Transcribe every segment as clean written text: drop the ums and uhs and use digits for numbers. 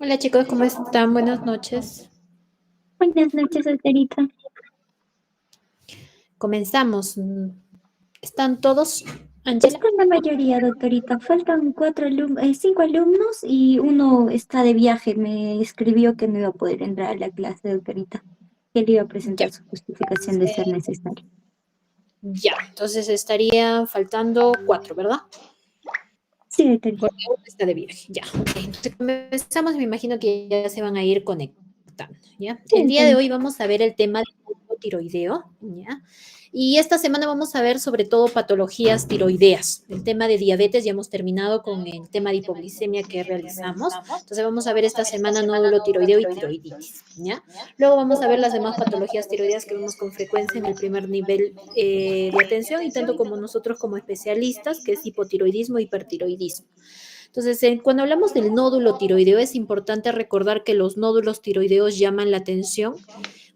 Hola chicos, ¿cómo están? Buenas noches. Buenas noches, Alterita. Comenzamos. ¿Están todos, Angela? Está la mayoría, doctorita. Faltan cinco alumnos y uno está de viaje. Me escribió que no iba a poder entrar a la clase, doctorita. Que le iba a Ya. presentar su justificación de ser necesario. Ya, entonces estaría faltando 4, ¿verdad? Sí, doctorita. Porque uno está de viaje. Ya, ok. Entonces comenzamos, me imagino que ya se van a ir conectando, ¿ya? Sí, El día de doctorita. hoy vamos a ver el tema del tiroideo, ¿ya? Y esta semana vamos a ver sobre todo patologías tiroideas. El tema de diabetes, ya hemos terminado con el tema de hipoglicemia que realizamos. Entonces vamos a ver esta semana nódulo tiroideo y tiroiditis, ¿ya? Luego vamos a ver las demás patologías tiroideas que vemos con frecuencia en el primer nivel de atención y tanto como nosotros como especialistas, que es hipotiroidismo e hipertiroidismo. Entonces, cuando hablamos del nódulo tiroideo, es importante recordar que los nódulos tiroideos llaman la atención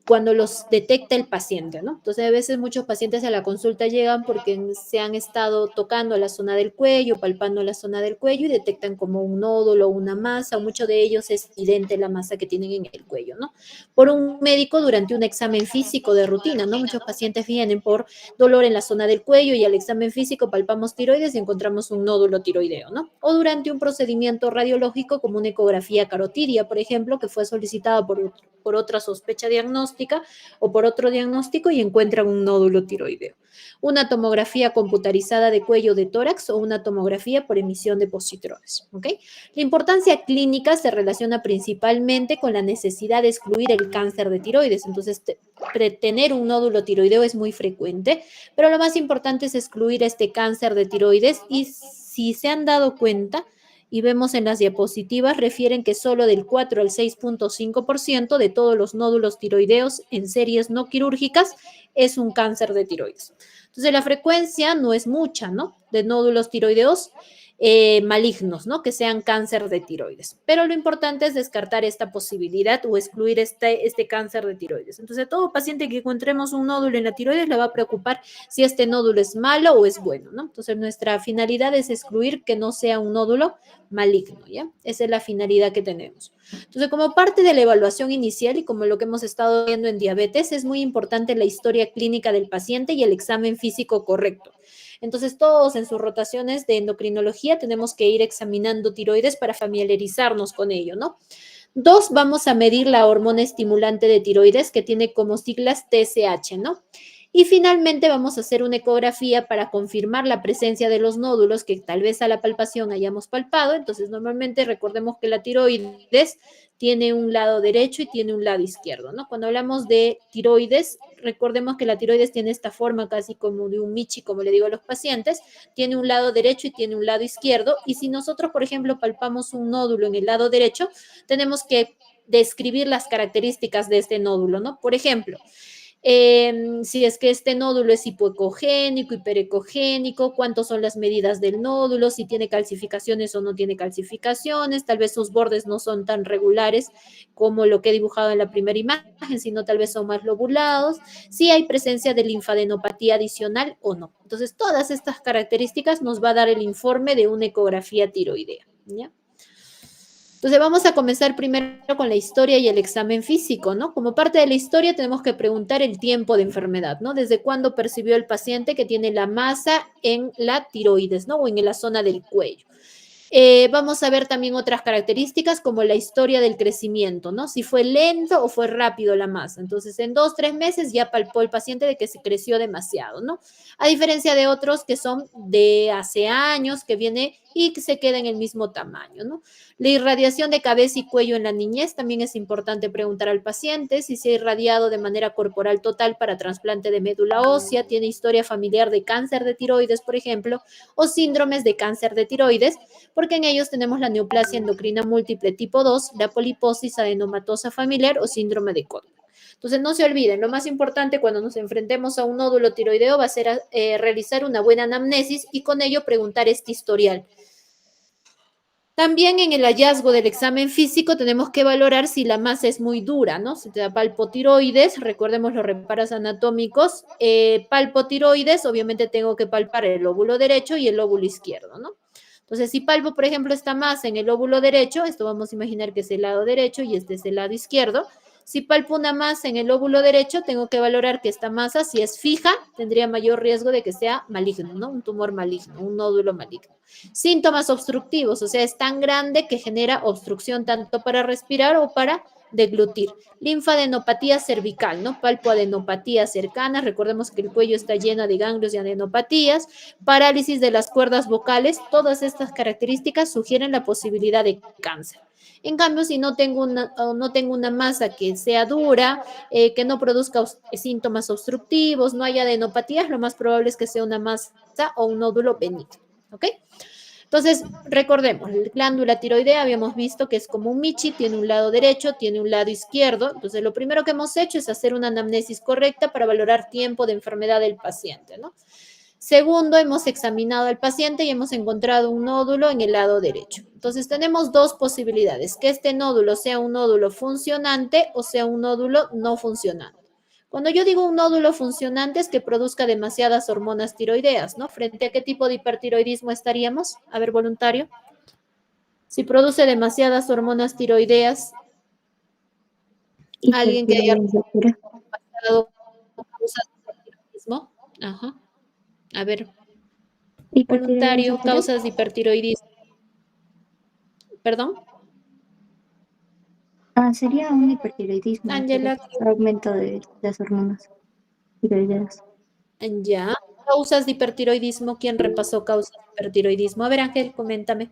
cuando los detecta el paciente, ¿no? Entonces, a veces muchos pacientes a la consulta llegan porque se han estado tocando la zona del cuello, palpando la zona del cuello y detectan como un nódulo o una masa, o muchos de ellos es evidente la masa que tienen en el cuello, ¿no? Por un médico durante un examen físico de rutina, ¿no? Muchos pacientes vienen por dolor en la zona del cuello y al examen físico palpamos tiroides y encontramos un nódulo tiroideo, ¿no? O durante un procedimiento radiológico como una ecografía carotidia, por ejemplo, que fue solicitada por otra sospecha diagnóstica o por otro diagnóstico y encuentran un nódulo tiroideo. Una tomografía computarizada de cuello de tórax o una tomografía por emisión de positrones. ¿Ok? La importancia clínica se relaciona principalmente con la necesidad de excluir el cáncer de tiroides. Entonces, tener un nódulo tiroideo es muy frecuente, pero lo más importante es excluir este cáncer de tiroides y si se han dado cuenta, y vemos en las diapositivas, refieren que solo del 4 al 6.5% de todos los nódulos tiroideos en series no quirúrgicas es un cáncer de tiroides. Entonces la frecuencia no es mucha, ¿no? De nódulos tiroideos malignos, ¿no? Que sean cáncer de tiroides. Pero lo importante es descartar esta posibilidad o excluir este cáncer de tiroides. Entonces, todo paciente que encontremos un nódulo en la tiroides le va a preocupar si este nódulo es malo o es bueno, ¿no? Entonces, nuestra finalidad es excluir que no sea un nódulo maligno, ¿ya? Esa es la finalidad que tenemos. Entonces, como parte de la evaluación inicial y como lo que hemos estado viendo en diabetes, es muy importante la historia clínica del paciente y el examen físico correcto. Entonces, todos en sus rotaciones de endocrinología tenemos que ir examinando tiroides para familiarizarnos con ello, ¿no? Dos, vamos a medir la hormona estimulante de tiroides que tiene como siglas TSH, ¿no? Y finalmente vamos a hacer una ecografía para confirmar la presencia de los nódulos que tal vez a la palpación hayamos palpado. Entonces, normalmente recordemos que la tiroides tiene un lado derecho y tiene un lado izquierdo, ¿no? Cuando hablamos de tiroides, recordemos que la tiroides tiene esta forma casi como de un michi, como le digo a los pacientes, tiene un lado derecho y tiene un lado izquierdo, y si nosotros, por ejemplo, palpamos un nódulo en el lado derecho, tenemos que describir las características de este nódulo, ¿no? Por ejemplo, si es que este nódulo es hipoecogénico, hiperecogénico, cuántas son las medidas del nódulo, si tiene calcificaciones o no tiene calcificaciones, tal vez sus bordes no son tan regulares como lo que he dibujado en la primera imagen, sino tal vez son más lobulados, si hay presencia de linfadenopatía adicional o no. Entonces, todas estas características nos va a dar el informe de una ecografía tiroidea, ¿ya? Entonces vamos a comenzar primero con la historia y el examen físico, ¿no? Como parte de la historia tenemos que preguntar el tiempo de enfermedad, ¿no? Desde cuándo percibió el paciente que tiene la masa en la tiroides, ¿no? O en la zona del cuello. Vamos a ver también otras características como la historia del crecimiento, ¿no? Si fue lento o fue rápido la masa. Entonces, en 2, 3 meses ya palpó el paciente de que se creció demasiado, ¿no? A diferencia de otros que son de hace años, que viene y que se queda en el mismo tamaño, ¿no? La irradiación de cabeza y cuello en la niñez también es importante preguntar al paciente si se ha irradiado de manera corporal total para trasplante de médula ósea, tiene historia familiar de cáncer de tiroides, por ejemplo, o síndromes de cáncer de tiroides, porque en ellos tenemos la neoplasia endocrina múltiple tipo 2, la poliposis adenomatosa familiar o síndrome de Koch. Entonces, no se olviden, lo más importante cuando nos enfrentemos a un nódulo tiroideo va a ser realizar una buena anamnesis y con ello preguntar este historial. También en el hallazgo del examen físico tenemos que valorar si la masa es muy dura, ¿no? Si te da palpotiroides, recordemos los reparos anatómicos, palpotiroides, obviamente tengo que palpar el lóbulo derecho y el lóbulo izquierdo, ¿no? Entonces, si palpo, por ejemplo, esta masa en el lóbulo derecho, esto vamos a imaginar que es el lado derecho y este es el lado izquierdo. Si palpo una masa en el lóbulo derecho, tengo que valorar que esta masa, si es fija, tendría mayor riesgo de que sea maligno, ¿no? Un tumor maligno, un nódulo maligno. Síntomas obstructivos, o sea, es tan grande que genera obstrucción tanto para respirar o para deglutir. Linfadenopatía cervical, ¿no? Palpoadenopatía cercana, recordemos que el cuello está lleno de ganglios y adenopatías, parálisis de las cuerdas vocales, todas estas características sugieren la posibilidad de cáncer. En cambio, si no tengo una masa que sea dura, que no produzca síntomas obstructivos, no haya adenopatías, lo más probable es que sea una masa o un nódulo benigno. ¿Ok? Entonces, recordemos, la glándula tiroidea habíamos visto que es como un michi, tiene un lado derecho, tiene un lado izquierdo. Entonces, lo primero que hemos hecho es hacer una anamnesis correcta para valorar tiempo de enfermedad del paciente, ¿no? Segundo, hemos examinado al paciente y hemos encontrado un nódulo en el lado derecho. Entonces, tenemos dos posibilidades, que este nódulo sea un nódulo funcionante o sea un nódulo no funcionante. Cuando yo digo un nódulo funcionante es que produzca demasiadas hormonas tiroideas, ¿no? ¿Frente a qué tipo de hipertiroidismo estaríamos? A ver, voluntario. Si produce demasiadas hormonas tiroideas, alguien que haya Hipertiroidismo, doctora. pasado causas de hipertiroidismo. Ajá. A ver, Hipertiroidismo, voluntario, doctora. causas de hipertiroidismo. ¿Perdón? Sería un hipertiroidismo, doctora. Ángela, Aumento de las hormonas tiroideas. ya. Causas de hipertiroidismo. ¿Quién repasó causas de hipertiroidismo? A ver, Ángel, coméntame.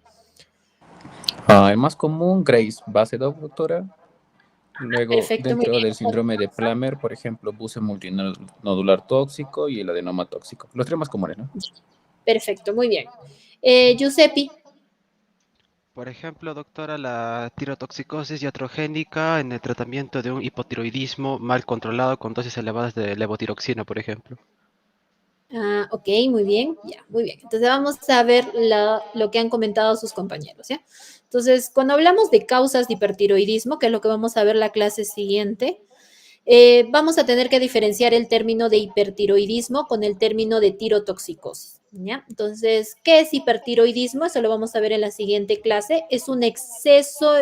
El más común, Grace Basedow, doctora. Luego, Perfecto, muy dentro bien. del síndrome de Plummer, por ejemplo, buce multinodular tóxico y el adenoma tóxico. Los tres más comunes, ¿no? Perfecto, muy bien. Giuseppe, Por ejemplo, doctora, la tirotoxicosis iatrogénica en el tratamiento de un hipotiroidismo mal controlado con dosis elevadas de levotiroxina, por ejemplo. ok, muy bien, ya, muy bien. Entonces vamos a ver lo que han comentado sus compañeros, ¿ya? Entonces, cuando hablamos de causas de hipertiroidismo, que es lo que vamos a ver la clase siguiente, vamos a tener que diferenciar el término de hipertiroidismo con el término de tirotoxicosis, ¿ya? Entonces, ¿qué es hipertiroidismo? Eso lo vamos a ver en la siguiente clase. Es un exceso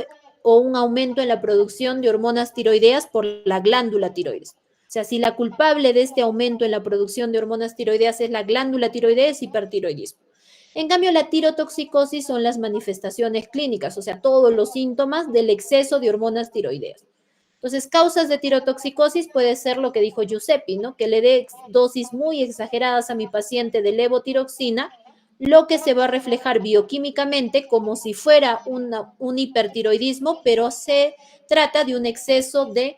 o un aumento en la producción de hormonas tiroideas por la glándula tiroides. O sea, si la culpable de este aumento en la producción de hormonas tiroideas es la glándula tiroidea, es hipertiroidismo. En cambio, la tirotoxicosis son las manifestaciones clínicas, o sea, todos los síntomas del exceso de hormonas tiroideas. Entonces, causas de tirotoxicosis puede ser lo que dijo Giuseppe, ¿no? Que le dé dosis muy exageradas a mi paciente de levotiroxina, lo que se va a reflejar bioquímicamente como si fuera un hipertiroidismo, pero se trata de un exceso de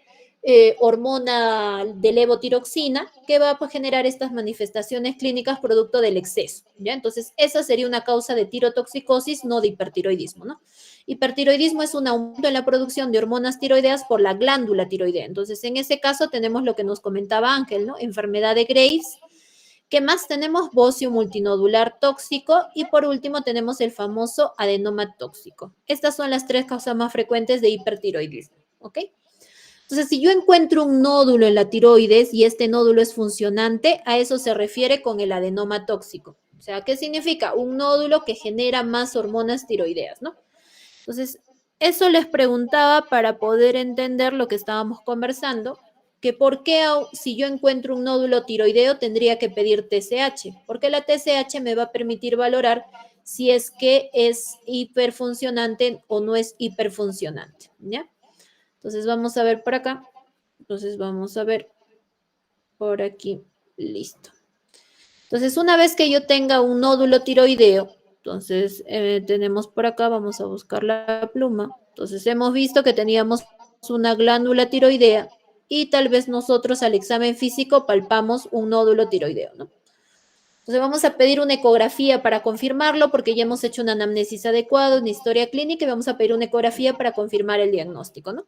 hormona de levotiroxina que va a generar estas manifestaciones clínicas producto del exceso, ¿ya? Entonces, esa sería una causa de tirotoxicosis, no de hipertiroidismo, ¿no? Hipertiroidismo es un aumento en la producción de hormonas tiroideas por la glándula tiroidea. Entonces, en ese caso tenemos lo que nos comentaba Ángel, ¿no? Enfermedad de Graves. ¿Qué más tenemos? Bocio multinodular tóxico y por último tenemos el famoso adenoma tóxico. Estas son las tres causas más frecuentes de hipertiroidismo, ¿ok? Entonces, si yo encuentro un nódulo en la tiroides y este nódulo es funcionante, a eso se refiere con el adenoma tóxico. O sea, ¿qué significa? Un nódulo que genera más hormonas tiroideas, ¿no? Entonces, eso les preguntaba para poder entender lo que estábamos conversando, que por qué si yo encuentro un nódulo tiroideo tendría que pedir TSH, porque la TSH me va a permitir valorar si es que es hiperfuncionante o no es hiperfuncionante, ¿ya? Entonces vamos a ver por acá. Entonces vamos a ver por aquí. Listo. Entonces, una vez que yo tenga un nódulo tiroideo, entonces tenemos por acá, vamos a buscar la pluma. Entonces, hemos visto que teníamos una glándula tiroidea y tal vez nosotros al examen físico palpamos un nódulo tiroideo, ¿no? Entonces, vamos a pedir una ecografía para confirmarlo porque ya hemos hecho una anamnesis adecuada, una historia clínica y vamos a pedir una ecografía para confirmar el diagnóstico, ¿no?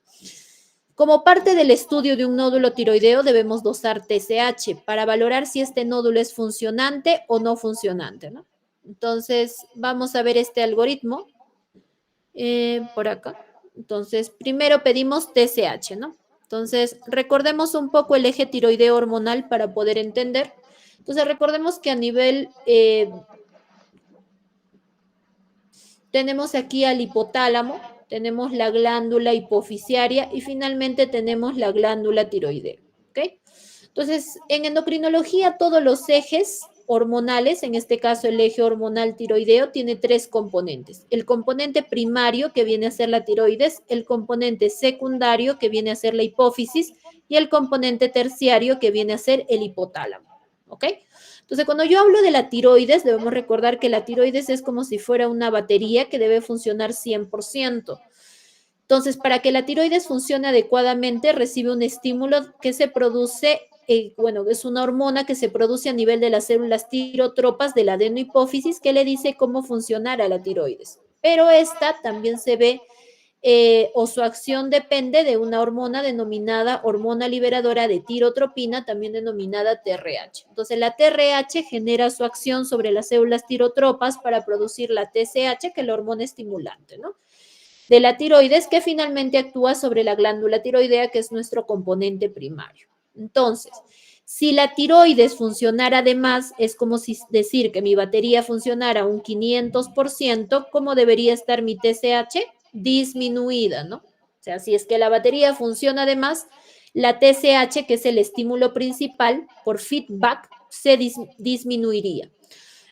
Como parte del estudio de un nódulo tiroideo debemos dosar TSH para valorar si este nódulo es funcionante o no funcionante, ¿no? Entonces, vamos a ver este algoritmo por acá. Entonces, primero pedimos TSH, ¿no? Entonces, recordemos un poco el eje tiroideo hormonal para poder entender. Entonces, recordemos que a nivel tenemos aquí al hipotálamo, tenemos la glándula hipofisiaria y finalmente tenemos la glándula tiroidea. ¿Ok? Entonces, en endocrinología, todos los ejes hormonales, en este caso el eje hormonal tiroideo, tiene tres componentes. El componente primario, que viene a ser la tiroides, el componente secundario, que viene a ser la hipófisis, y el componente terciario, que viene a ser el hipotálamo. ¿Ok? Entonces, cuando yo hablo de la tiroides, debemos recordar que la tiroides es como si fuera una batería que debe funcionar 100%. Entonces, para que la tiroides funcione adecuadamente, recibe un estímulo que se produce, es una hormona que se produce a nivel de las células tirotropas de la adenohipófisis que le dice cómo funcionar a la tiroides. Pero esta también se ve o su acción depende de una hormona denominada hormona liberadora de tirotropina, también denominada TRH. Entonces, la TRH genera su acción sobre las células tirotropas para producir la TSH, que es la hormona estimulante, ¿no? De la tiroides, que finalmente actúa sobre la glándula tiroidea, que es nuestro componente primario. Entonces, si la tiroides funcionara de más, es como si decir que mi batería funcionara un 500%, ¿cómo debería estar mi TSH? Disminuida, ¿no? O sea, si es que la batería funciona de más, la TSH, que es el estímulo principal, por feedback, se disminuiría.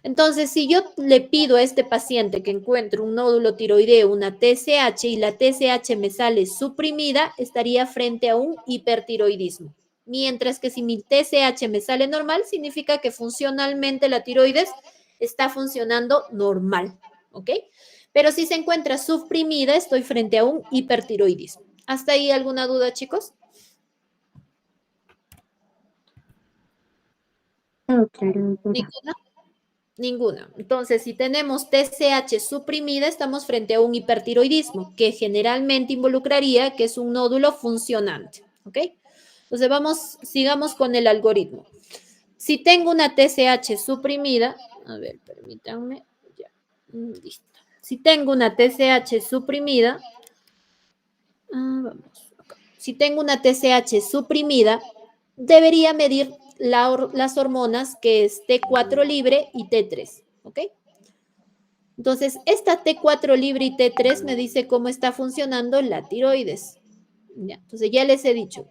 Entonces, si yo le pido a este paciente que encuentre un nódulo tiroideo, una TSH, y la TSH me sale suprimida, estaría frente a un hipertiroidismo. Mientras que si mi TSH me sale normal, significa que funcionalmente la tiroides está funcionando normal, ¿ok? Pero si se encuentra suprimida, estoy frente a un hipertiroidismo. ¿Hasta ahí alguna duda, chicos? Todo claro, doctora. ¿Ninguna? Ninguna. Entonces, si tenemos TSH suprimida, estamos frente a un hipertiroidismo, que generalmente involucraría que es un nódulo funcionante, ¿ok? Entonces, sigamos con el algoritmo. Si tengo una TSH suprimida, a ver, permítanme, ya, listo. Si tengo una TSH suprimida, vamos acá. Si tengo una TSH suprimida, debería medir las hormonas que es T4 libre y T3, ¿ok? Entonces, esta T4 libre y T3 me dice cómo está funcionando la tiroides. Ya, entonces, ya les he dicho,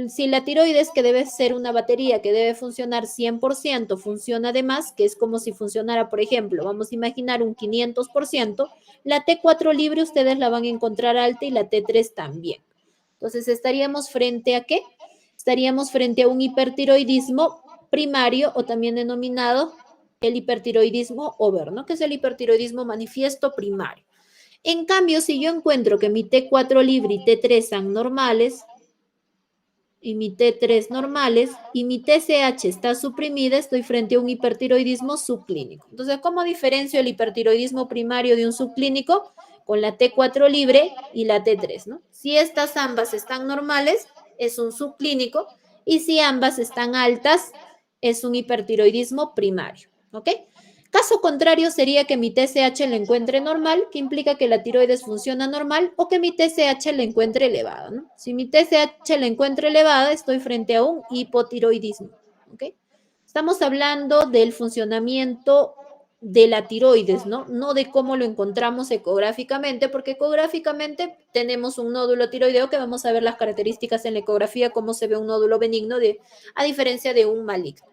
si la tiroides, que debe ser una batería que debe funcionar 100%, funciona de más, que es como si funcionara, por ejemplo, vamos a imaginar un 500%, la T4 libre ustedes la van a encontrar alta y la T3 también. Entonces, ¿estaríamos frente a qué? Estaríamos frente a un hipertiroidismo primario o también denominado el hipertiroidismo over, ¿no? Que es el hipertiroidismo manifiesto primario. En cambio, si yo encuentro que mi T4 libre y T3 son normales, y mi T3 normales, y mi TSH está suprimida, estoy frente a un hipertiroidismo subclínico. Entonces, ¿cómo diferencio el hipertiroidismo primario de un subclínico? Con la T4 libre y la T3, ¿no? Si estas ambas están normales, es un subclínico, y si ambas están altas, es un hipertiroidismo primario, ¿ok? Caso contrario sería que mi TSH lo encuentre normal, que implica que la tiroides funciona normal, o que mi TSH la encuentre elevada, ¿no? Si mi TSH la encuentro elevada, estoy frente a un hipotiroidismo, ¿ok? Estamos hablando del funcionamiento de la tiroides, ¿no? No de cómo lo encontramos ecográficamente, porque ecográficamente tenemos un nódulo tiroideo que vamos a ver las características en la ecografía, cómo se ve un nódulo benigno a diferencia de un maligno.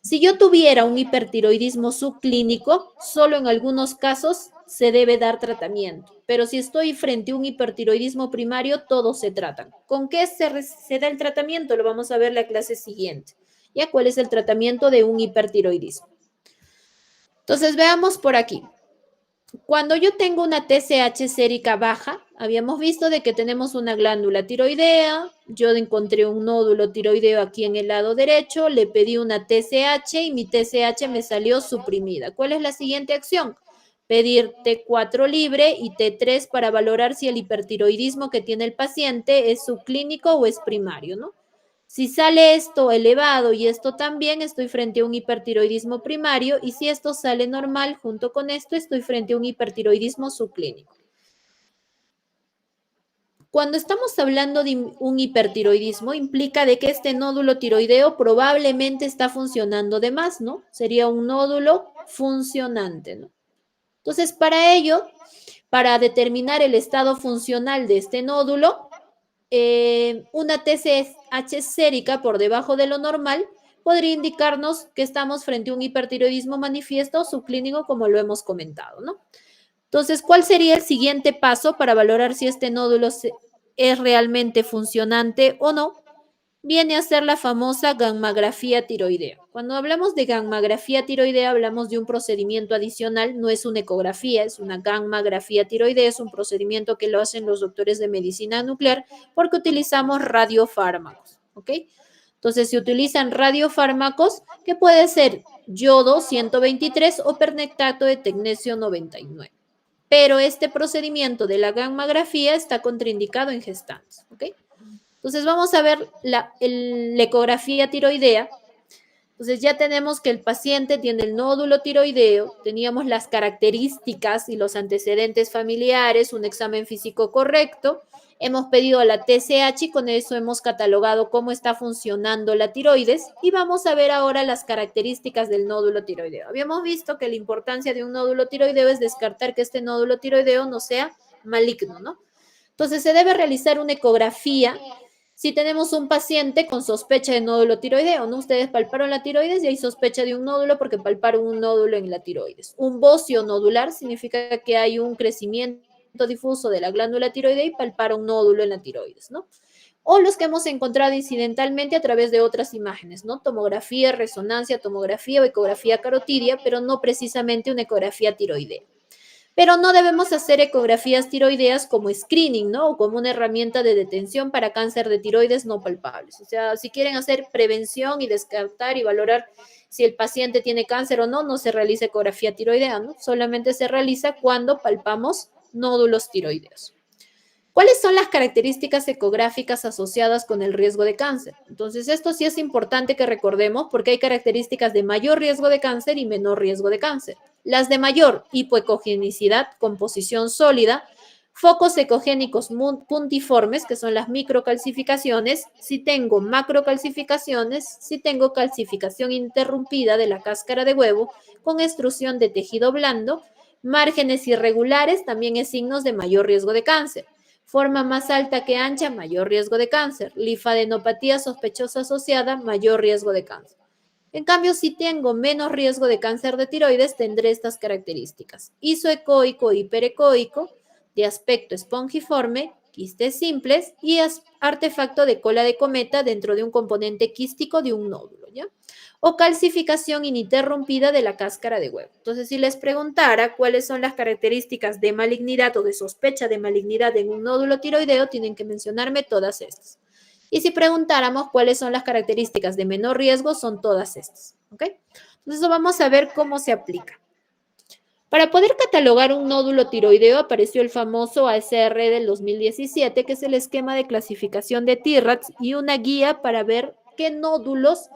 Si yo tuviera un hipertiroidismo subclínico, solo en algunos casos se debe dar tratamiento. Pero si estoy frente a un hipertiroidismo primario, todos se tratan. ¿Con qué se da el tratamiento? Lo vamos a ver en la clase siguiente. ¿Ya? ¿Cuál es el tratamiento de un hipertiroidismo? Entonces, veamos por aquí. Cuando yo tengo una TSH sérica baja, habíamos visto de que tenemos una glándula tiroidea, yo encontré un nódulo tiroideo aquí en el lado derecho, le pedí una TSH y mi TSH me salió suprimida. ¿Cuál es la siguiente acción? Pedir T4 libre y T3 para valorar si el hipertiroidismo que tiene el paciente es subclínico o es primario, ¿no? Si sale esto elevado y esto también, estoy frente a un hipertiroidismo primario, y si esto sale normal junto con esto, estoy frente a un hipertiroidismo subclínico. Cuando estamos hablando de un hipertiroidismo, implica de que este nódulo tiroideo probablemente está funcionando de más, ¿no? Sería un nódulo funcionante, ¿no? Entonces, para ello, para determinar el estado funcional de este nódulo, una TSH sérica por debajo de lo normal podría indicarnos que estamos frente a un hipertiroidismo manifiesto o subclínico, como lo hemos comentado, ¿no? Entonces, ¿cuál sería el siguiente paso para valorar si este nódulo es realmente funcionante o no? Viene a ser la famosa gammagrafía tiroidea. Cuando hablamos de gammagrafía tiroidea, hablamos de un procedimiento adicional, no es una ecografía, es una gammagrafía tiroidea, es un procedimiento que lo hacen los doctores de medicina nuclear porque utilizamos radiofármacos, ¿ok? Entonces, se utilizan radiofármacos que puede ser yodo 123 o pernectato de tecnesio 99. Pero este procedimiento de la gammagrafía está contraindicado en gestantes, ¿ok? Entonces vamos a ver la ecografía tiroidea. Entonces ya tenemos que el paciente tiene el nódulo tiroideo, teníamos las características y los antecedentes familiares, un examen físico correcto, hemos pedido la TSH y con eso hemos catalogado cómo está funcionando la tiroides y vamos a ver ahora las características del nódulo tiroideo. Habíamos visto que la importancia de un nódulo tiroideo es descartar que este nódulo tiroideo no sea maligno, ¿no? Entonces se debe realizar una ecografía si tenemos un paciente con sospecha de nódulo tiroideo, ¿no? Ustedes palparon la tiroides y hay sospecha de un nódulo porque palparon un nódulo en la tiroides. Un bocio nodular significa que hay un crecimiento difuso de la glándula tiroidea y palparon un nódulo en la tiroides, ¿no? O los que hemos encontrado incidentalmente a través de otras imágenes, ¿no? Tomografía, resonancia, tomografía o ecografía carotidia, pero no precisamente una ecografía tiroidea. Pero no debemos hacer ecografías tiroideas como screening, ¿no? O como una herramienta de detención para cáncer de tiroides no palpables. O sea, si quieren hacer prevención y descartar y valorar si el paciente tiene cáncer o no, no se realiza ecografía tiroidea, ¿no? Solamente se realiza cuando palpamos nódulos tiroideos. ¿Cuáles son las características ecográficas asociadas con el riesgo de cáncer? Entonces, esto sí es importante que recordemos porque hay características de mayor riesgo de cáncer y menor riesgo de cáncer. Las de mayor hipoecogenicidad, composición sólida, focos ecogénicos puntiformes, que son las microcalcificaciones, si tengo macrocalcificaciones, si tengo calcificación interrumpida de la cáscara de huevo con extrusión de tejido blando, márgenes irregulares, también es signos de mayor riesgo de cáncer. Forma más alta que ancha, mayor riesgo de cáncer. Linfadenopatía sospechosa asociada, mayor riesgo de cáncer. En cambio, si tengo menos riesgo de cáncer de tiroides, tendré estas características. Isoecoico, hiperecoico, de aspecto espongiforme, quistes simples y artefacto de cola de cometa dentro de un componente quístico de un nódulo, ¿ya? O calcificación ininterrumpida de la cáscara de huevo. Entonces, si les preguntara cuáles son las características de malignidad o de sospecha de malignidad en un nódulo tiroideo, tienen que mencionarme todas estas. Y si preguntáramos cuáles son las características de menor riesgo, son todas estas, ¿ok? Entonces, vamos a ver cómo se aplica. Para poder catalogar un nódulo tiroideo apareció el famoso ASR del 2017, que es el esquema de clasificación de TIRATS y una guía para ver qué nódulos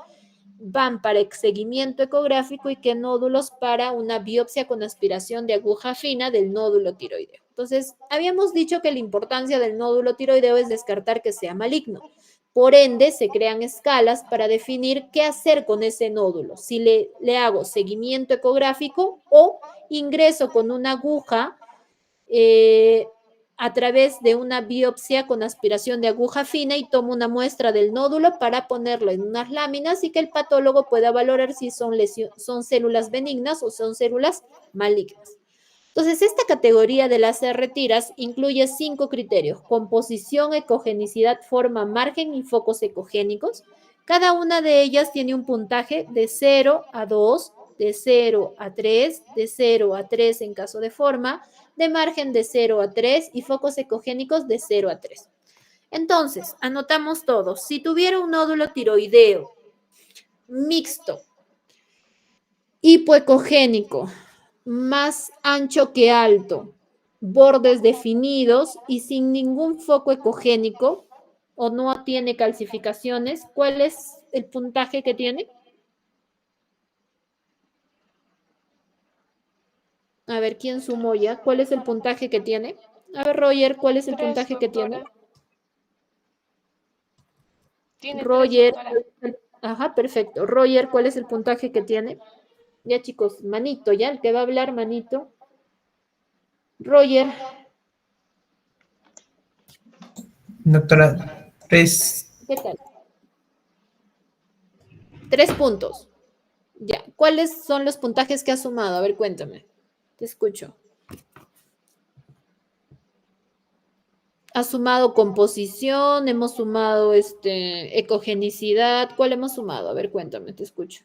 van para el seguimiento ecográfico y qué nódulos para una biopsia con aspiración de aguja fina del nódulo tiroideo. Entonces, habíamos dicho que la importancia del nódulo tiroideo es descartar que sea maligno. Por ende, se crean escalas para definir qué hacer con ese nódulo. Si le hago seguimiento ecográfico o ingreso con una aguja a través de una biopsia con aspiración de aguja fina y tomo una muestra del nódulo para ponerlo en unas láminas y que el patólogo pueda valorar si son células benignas o son células malignas. Entonces, esta categoría de las R-tiras incluye 5 criterios: composición, ecogenicidad, forma, margen y focos ecogénicos. Cada una de ellas tiene un puntaje de 0 a 2, de 0 a 3, de 0 a 3 en caso de forma, de margen de 0 a 3 y focos ecogénicos de 0 a 3. Entonces, anotamos todos. Si tuviera un nódulo tiroideo mixto, hipoecogénico, más ancho que alto, bordes definidos y sin ningún foco ecogénico o no tiene calcificaciones, ¿cuál es el puntaje que tiene? A ver, ¿quién sumó ya? ¿Cuál es el puntaje que tiene? A ver, Roger, ¿cuál es el puntaje que tiene? Roger, ajá, perfecto. Roger, ¿cuál es el puntaje que tiene? Ya, chicos, manito, ya, el que va a hablar, manito. Roger, Doctora, 3. ¿qué tal? 3 puntos. Ya, ¿cuáles son los puntajes que has sumado? A ver, cuéntame. Te escucho. ¿Has sumado composición? ¿Hemos sumado ecogenicidad? ¿Cuál hemos sumado? A ver, cuéntame, te escucho.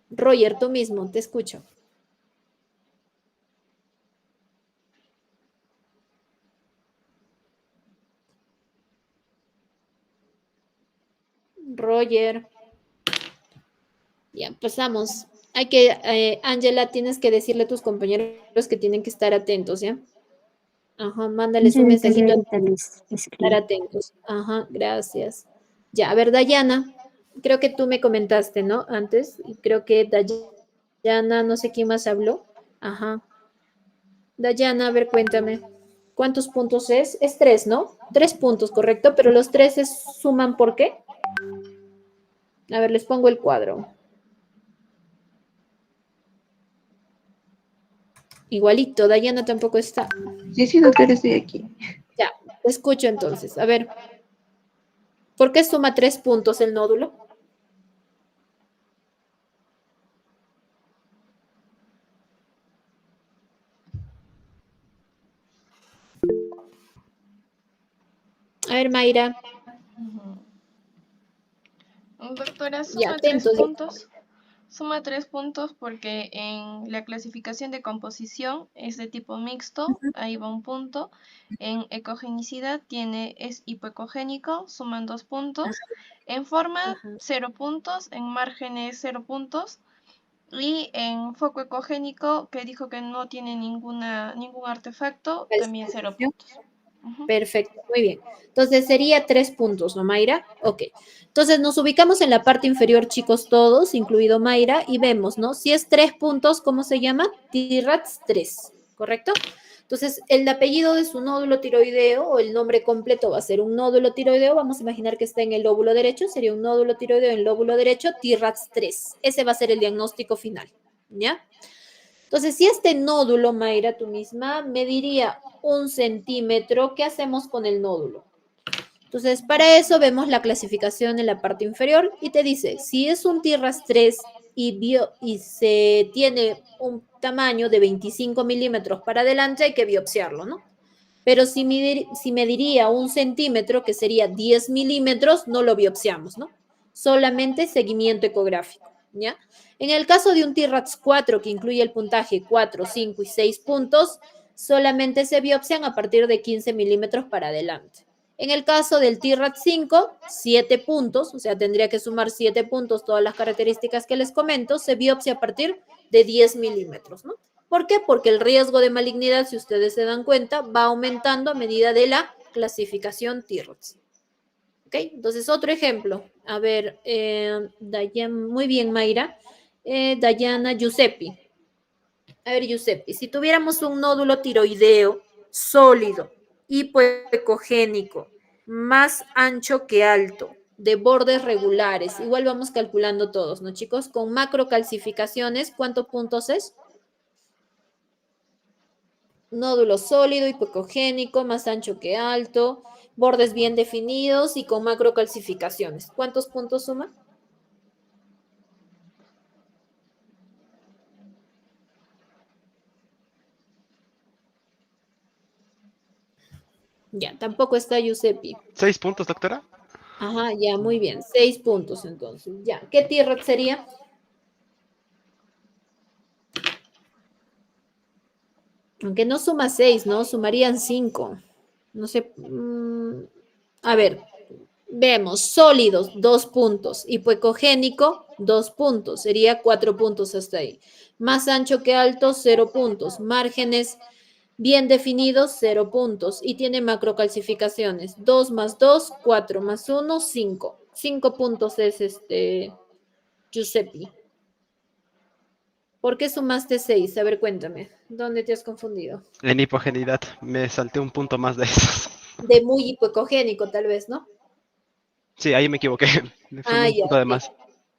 Roger, tú mismo, te escucho. Roger. Ya, pasamos. Ángela, tienes que decirle a tus compañeros que tienen que estar atentos, ¿ya? Ajá, mándales un Yo mensajito a ahorita les estar escribo. atentos. Ajá, gracias. Ya, a ver, Dayana, creo que tú me comentaste, ¿no? Antes, y creo que Dayana, no sé quién más habló. Ajá. Dayana, a ver, cuéntame. ¿Cuántos puntos es? Es 3, ¿no? 3 puntos, correcto, pero los 3 se suman ¿por qué? A ver, les pongo el cuadro. Igualito, Dayana tampoco está. Sí, doctora, estoy aquí. Ya, te escucho entonces. A ver, ¿por qué suma 3 puntos el nódulo? A ver, Mayra. Doctora, Ya, suma 3 atentos. puntos. Suma 3 puntos porque en la clasificación de composición es de tipo mixto, ahí va un punto. En ecogenicidad es hipoecogénico, suman 2 puntos. En forma, Ajá. 0 puntos. En márgenes, 0 puntos. Y en foco ecogénico, que dijo que no tiene ningún artefacto, también 0 puntos. Perfecto, muy bien. Entonces sería 3 puntos, ¿no, Mayra? Ok. Entonces nos ubicamos en la parte inferior, chicos, todos, incluido Mayra, y vemos, ¿no? Si es 3 puntos, ¿cómo se llama? TIRATS 3, ¿correcto? Entonces, el apellido de su nódulo tiroideo o el nombre completo va a ser un nódulo tiroideo. Vamos a imaginar que está en el lóbulo derecho, sería un nódulo tiroideo en el lóbulo derecho, TIRATS 3. Ese va a ser el diagnóstico final, ¿ya? Entonces, si este nódulo, Mayra, tú misma, mediría 1 centímetro, ¿qué hacemos con el nódulo? Entonces, para eso vemos la clasificación en la parte inferior y te dice, si es un TIRAS 3 y se tiene un tamaño de 25 milímetros para adelante, hay que biopsiarlo, ¿no? Pero si mediría 1 centímetro, que sería 10 milímetros, no lo biopsiamos, ¿no? Solamente seguimiento ecográfico, ¿ya? En el caso de un TIRATS 4, que incluye el puntaje 4, 5 y 6 puntos, solamente se biopsian a partir de 15 milímetros para adelante. En el caso del TIRATS 5, 7 puntos, o sea, tendría que sumar 7 puntos todas las características que les comento, se biopsia a partir de 10 milímetros, ¿no? ¿Por qué? Porque el riesgo de malignidad, si ustedes se dan cuenta, va aumentando a medida de la clasificación TIRATS. ¿Ok? Entonces, otro ejemplo. A ver, muy bien, Mayra. Dayana Giuseppi. A ver, Giuseppi, si tuviéramos un nódulo tiroideo sólido, hipoecogénico, más ancho que alto, de bordes regulares, igual vamos calculando todos, ¿no, chicos? Con macrocalcificaciones, ¿cuántos puntos es? Nódulo sólido, hipoecogénico, más ancho que alto, bordes bien definidos y con macrocalcificaciones. ¿Cuántos puntos suma? Ya, tampoco está Giuseppe. 6 puntos, doctora. Ajá, ya, muy bien. 6 puntos entonces. Ya, ¿qué tierra sería? Aunque no suma 6, ¿no? Sumarían 5. No sé. A ver, vemos. Sólidos, 2 puntos. Hipoecogénico, 2 puntos. Sería 4 puntos hasta ahí. Más ancho que alto, 0 puntos. Márgenes bien definidos, 0 puntos. Y tiene macrocalcificaciones. 2 más 2, 4 más 1, 5. 5 puntos es Giuseppe. ¿Por qué sumaste 6? A ver, cuéntame. ¿Dónde te has confundido? En hipogeneidad me salté un punto más de esos. De muy hipoecogénico, tal vez, ¿no? Sí, ahí me equivoqué. Fue un Ya, punto de ok. más.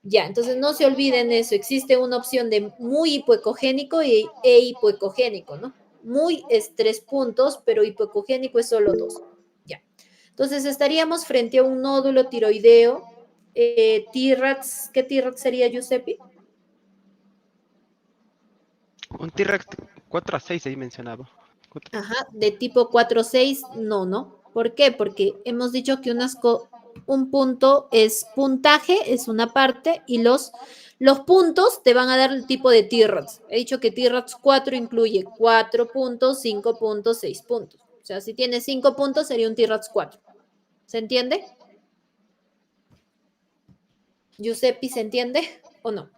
Ya, entonces no se olviden eso. Existe una opción de muy hipoecogénico e hipoecogénico, ¿no? Muy es 3 puntos, pero hipoecogénico es solo 2. Ya. Entonces estaríamos frente a un nódulo tiroideo. T-RATS, ¿qué T-RATS sería, Giuseppe? Un T-Rex 4 a 6 ahí mencionaba. Ajá, de tipo 4-6, no, ¿no? ¿Por qué? Porque hemos dicho que un punto es puntaje, es una parte, y los puntos te van a dar el tipo de T-RATS. He dicho que T-RATS 4 incluye 4 puntos, 5 puntos, 6 puntos. O sea, si tiene 5 puntos sería un T-RATS 4. ¿Se entiende? Giuseppe, ¿se entiende o no?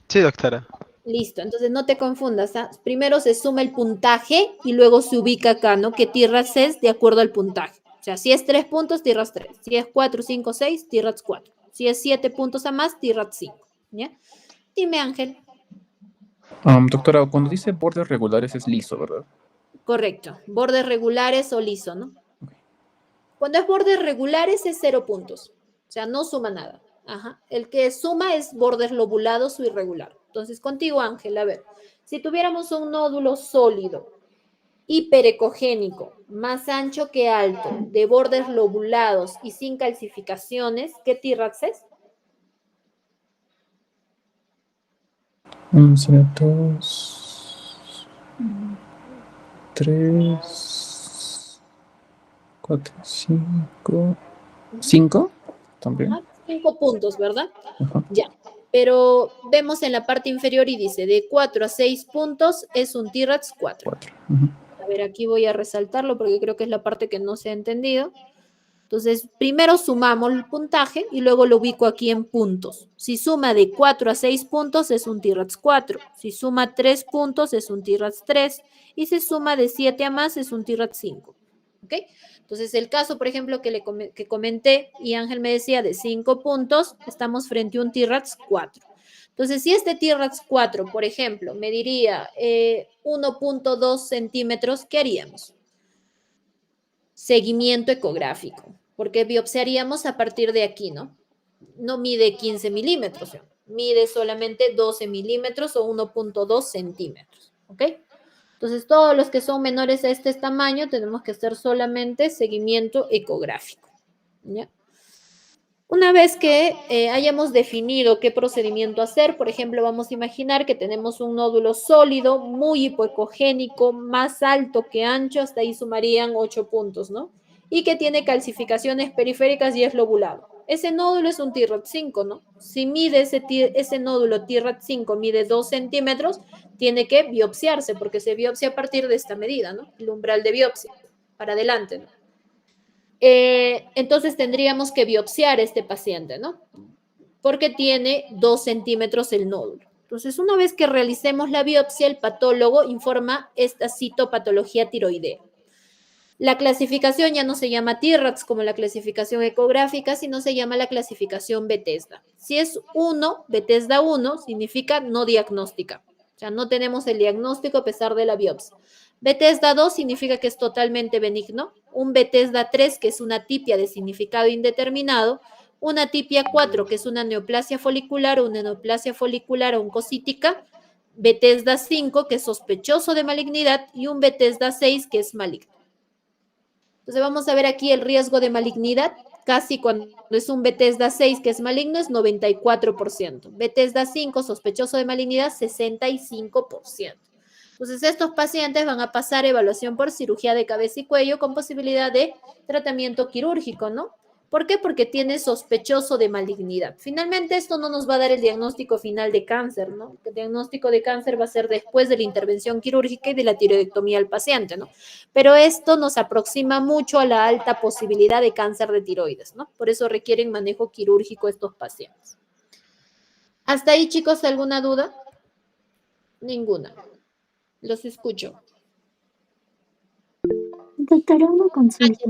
Sí, doctora. Listo, entonces no te confundas, ¿ah? Primero se suma el puntaje y luego se ubica acá, ¿no? Que T-RATS es de acuerdo al puntaje. O sea, si es 3 puntos, T-RATS 3. Si es 4, 5, 6, T-RATS 4. Si es 7 puntos a más, T-RATS 5. ¿Ya? Dime, Ángel. Doctora, cuando dice bordes regulares es liso, ¿verdad? Correcto. Bordes regulares o liso, ¿no? Cuando es bordes regulares es 0 puntos. O sea, no suma nada. Ajá. El que suma es bordes lobulados o irregular. Entonces, contigo, Ángel, a ver. Si tuviéramos un nódulo sólido hiperecogénico, más ancho que alto, de bordes lobulados y sin calcificaciones, ¿qué T-RATS es? 1, 2, 3, 4, 5. ¿5? También. Ajá, 5 puntos, ¿verdad? Ajá. Ya. Pero vemos en la parte inferior y dice de 4 a 6 puntos es un T-RATS 4. 4. Ujú. A ver, aquí voy a resaltarlo porque creo que es la parte que no se ha entendido. Entonces, primero sumamos el puntaje y luego lo ubico aquí en puntos. Si suma de 4 a 6 puntos es un T-RATS 4. Si suma 3 puntos es un T-RATS 3. Y si suma de 7 a más es un T-RATS 5. ¿Ok? Entonces, el caso, por ejemplo, que comenté y Ángel me decía de 5 puntos, estamos frente a un T-RATS 4. Entonces, si este T-RATS 4, por ejemplo, me diría 1.2 centímetros, ¿qué haríamos? Seguimiento ecográfico, porque biopsiaríamos a partir de aquí, ¿no? No mide 15 milímetros, mide solamente 12 milímetros o 1.2 centímetros, ¿ok? Entonces, todos los que son menores a este tamaño tenemos que hacer solamente seguimiento ecográfico, ¿ya? Una vez que hayamos definido qué procedimiento hacer, por ejemplo, vamos a imaginar que tenemos un nódulo sólido, muy hipoecogénico, más alto que ancho, hasta ahí sumarían 8 puntos, ¿no? Y que tiene calcificaciones periféricas y es lobulado. Ese nódulo es un T-RAT 5, ¿no? Si mide ese nódulo T-RAT 5, mide 2 centímetros, tiene que biopsiarse, porque se biopsia a partir de esta medida, ¿no? El umbral de biopsia, para adelante, ¿no? Entonces tendríamos que biopsiar a este paciente, ¿no? Porque tiene 2 centímetros el nódulo. Entonces, una vez que realicemos la biopsia, el patólogo informa esta citopatología tiroidea. La clasificación ya no se llama T-RATS como la clasificación ecográfica, sino se llama la clasificación Bethesda. Si es 1, Bethesda 1, significa no diagnóstica. O sea, no tenemos el diagnóstico a pesar de la biopsia. Bethesda 2 significa que es totalmente benigno. Un Bethesda 3, que es una atipia de significado indeterminado. Una atipia 4, que es una neoplasia folicular o una neoplasia folicular oncocítica. Bethesda 5, que es sospechoso de malignidad. Y un Bethesda 6, que es maligno. Entonces vamos a ver aquí el riesgo de malignidad. Casi cuando es un Bethesda 6 que es maligno es 94%. Bethesda 5 sospechoso de malignidad 65%. Entonces estos pacientes van a pasar evaluación por cirugía de cabeza y cuello con posibilidad de tratamiento quirúrgico, ¿no? ¿Por qué? Porque tiene sospechoso de malignidad. Finalmente, esto no nos va a dar el diagnóstico final de cáncer, ¿no? El diagnóstico de cáncer va a ser después de la intervención quirúrgica y de la tiroidectomía al paciente, ¿no? Pero esto nos aproxima mucho a la alta posibilidad de cáncer de tiroides, ¿no? Por eso requieren manejo quirúrgico estos pacientes. ¿Hasta ahí, chicos, alguna duda? Ninguna. Los escucho. Doctora, una consulta.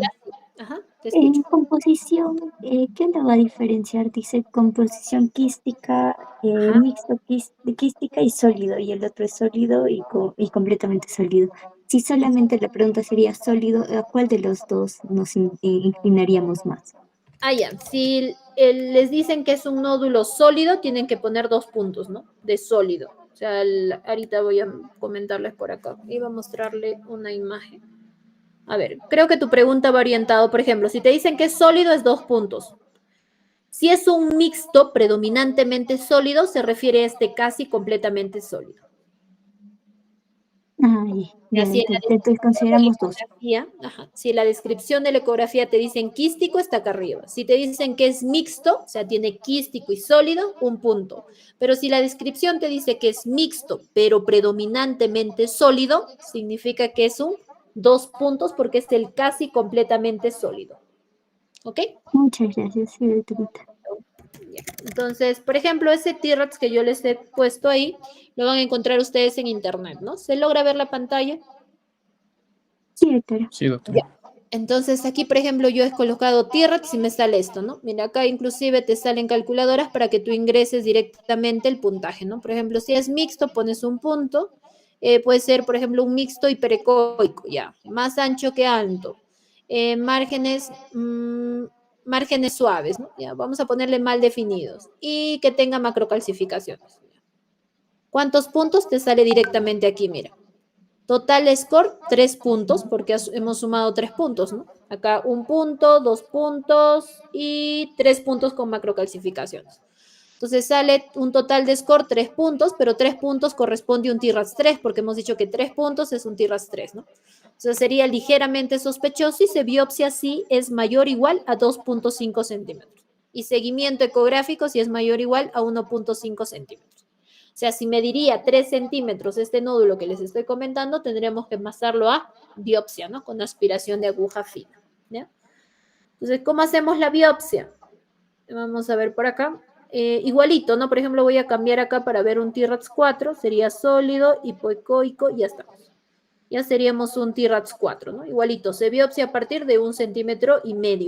Ajá, te En escucho. composición, ¿qué la va a diferenciar? Dice composición quística, Ajá. mixto quística y sólido, y el otro es sólido y completamente sólido. Si solamente la pregunta sería sólido, ¿a cuál de los dos nos inclinaríamos más? Ah, ya. Si les dicen que es un nódulo sólido, tienen que poner 2 puntos, ¿no? De sólido. O sea, ahorita voy a comentarles por acá. Iba a mostrarle una imagen. A ver, creo que tu pregunta va orientado, por ejemplo, si te dicen que es sólido, es 2 puntos. Si es un mixto predominantemente sólido, se refiere a este casi completamente sólido. Ay, ya, Así en la entonces consideramos 2. ecografía, ajá, si en la descripción de la ecografía te dicen quístico, está acá arriba. Si te dicen que es mixto, o sea, tiene quístico y sólido, 1 punto. Pero si la descripción te dice que es mixto, pero predominantemente sólido, significa que es un 2 puntos porque es el casi completamente sólido. ¿Ok? Muchas gracias, sí, doctorita. Ya. Entonces, por ejemplo, ese T-Rex que yo les he puesto ahí, lo van a encontrar ustedes en internet, ¿no? ¿Se logra ver la pantalla? Sí, doctora. Sí, doctor. Ya. Entonces, aquí, por ejemplo, yo he colocado T-Rex y me sale esto, ¿no? Mira, acá inclusive te salen calculadoras para que tú ingreses directamente el puntaje, ¿no? Por ejemplo, si es mixto, pones 1 punto. Puede ser, por ejemplo, un mixto hiperecoico, ya. Más ancho que alto. Márgenes, márgenes suaves, ¿no? Ya, vamos a ponerle mal definidos. Y que tenga macrocalcificaciones. ¿Cuántos puntos te sale directamente aquí? Mira. Total score, 3 puntos, porque hemos sumado 3 puntos, ¿no? Acá 1 punto, 2 puntos y 3 puntos con macrocalcificaciones. Entonces sale un total de score 3 puntos, pero 3 puntos corresponde a un TRAS 3, porque hemos dicho que 3 puntos es un TRAS 3, ¿no? O sea, sería ligeramente sospechoso y se biopsia si es mayor o igual a 2.5 centímetros. Y seguimiento ecográfico si es mayor o igual a 1.5 centímetros. O sea, si mediría 3 centímetros este nódulo que les estoy comentando, tendríamos que pasarlo a biopsia, ¿no? Con aspiración de aguja fina, ¿ya? Entonces, ¿cómo hacemos la biopsia? Vamos a ver por acá. Igualito, ¿no? Por ejemplo, voy a cambiar acá para ver un TRAS 4, sería sólido, hipoecoico, y ya estamos. Ya seríamos un TRAS 4, ¿no? Igualito, se biopsia a partir de 1,5 centímetros,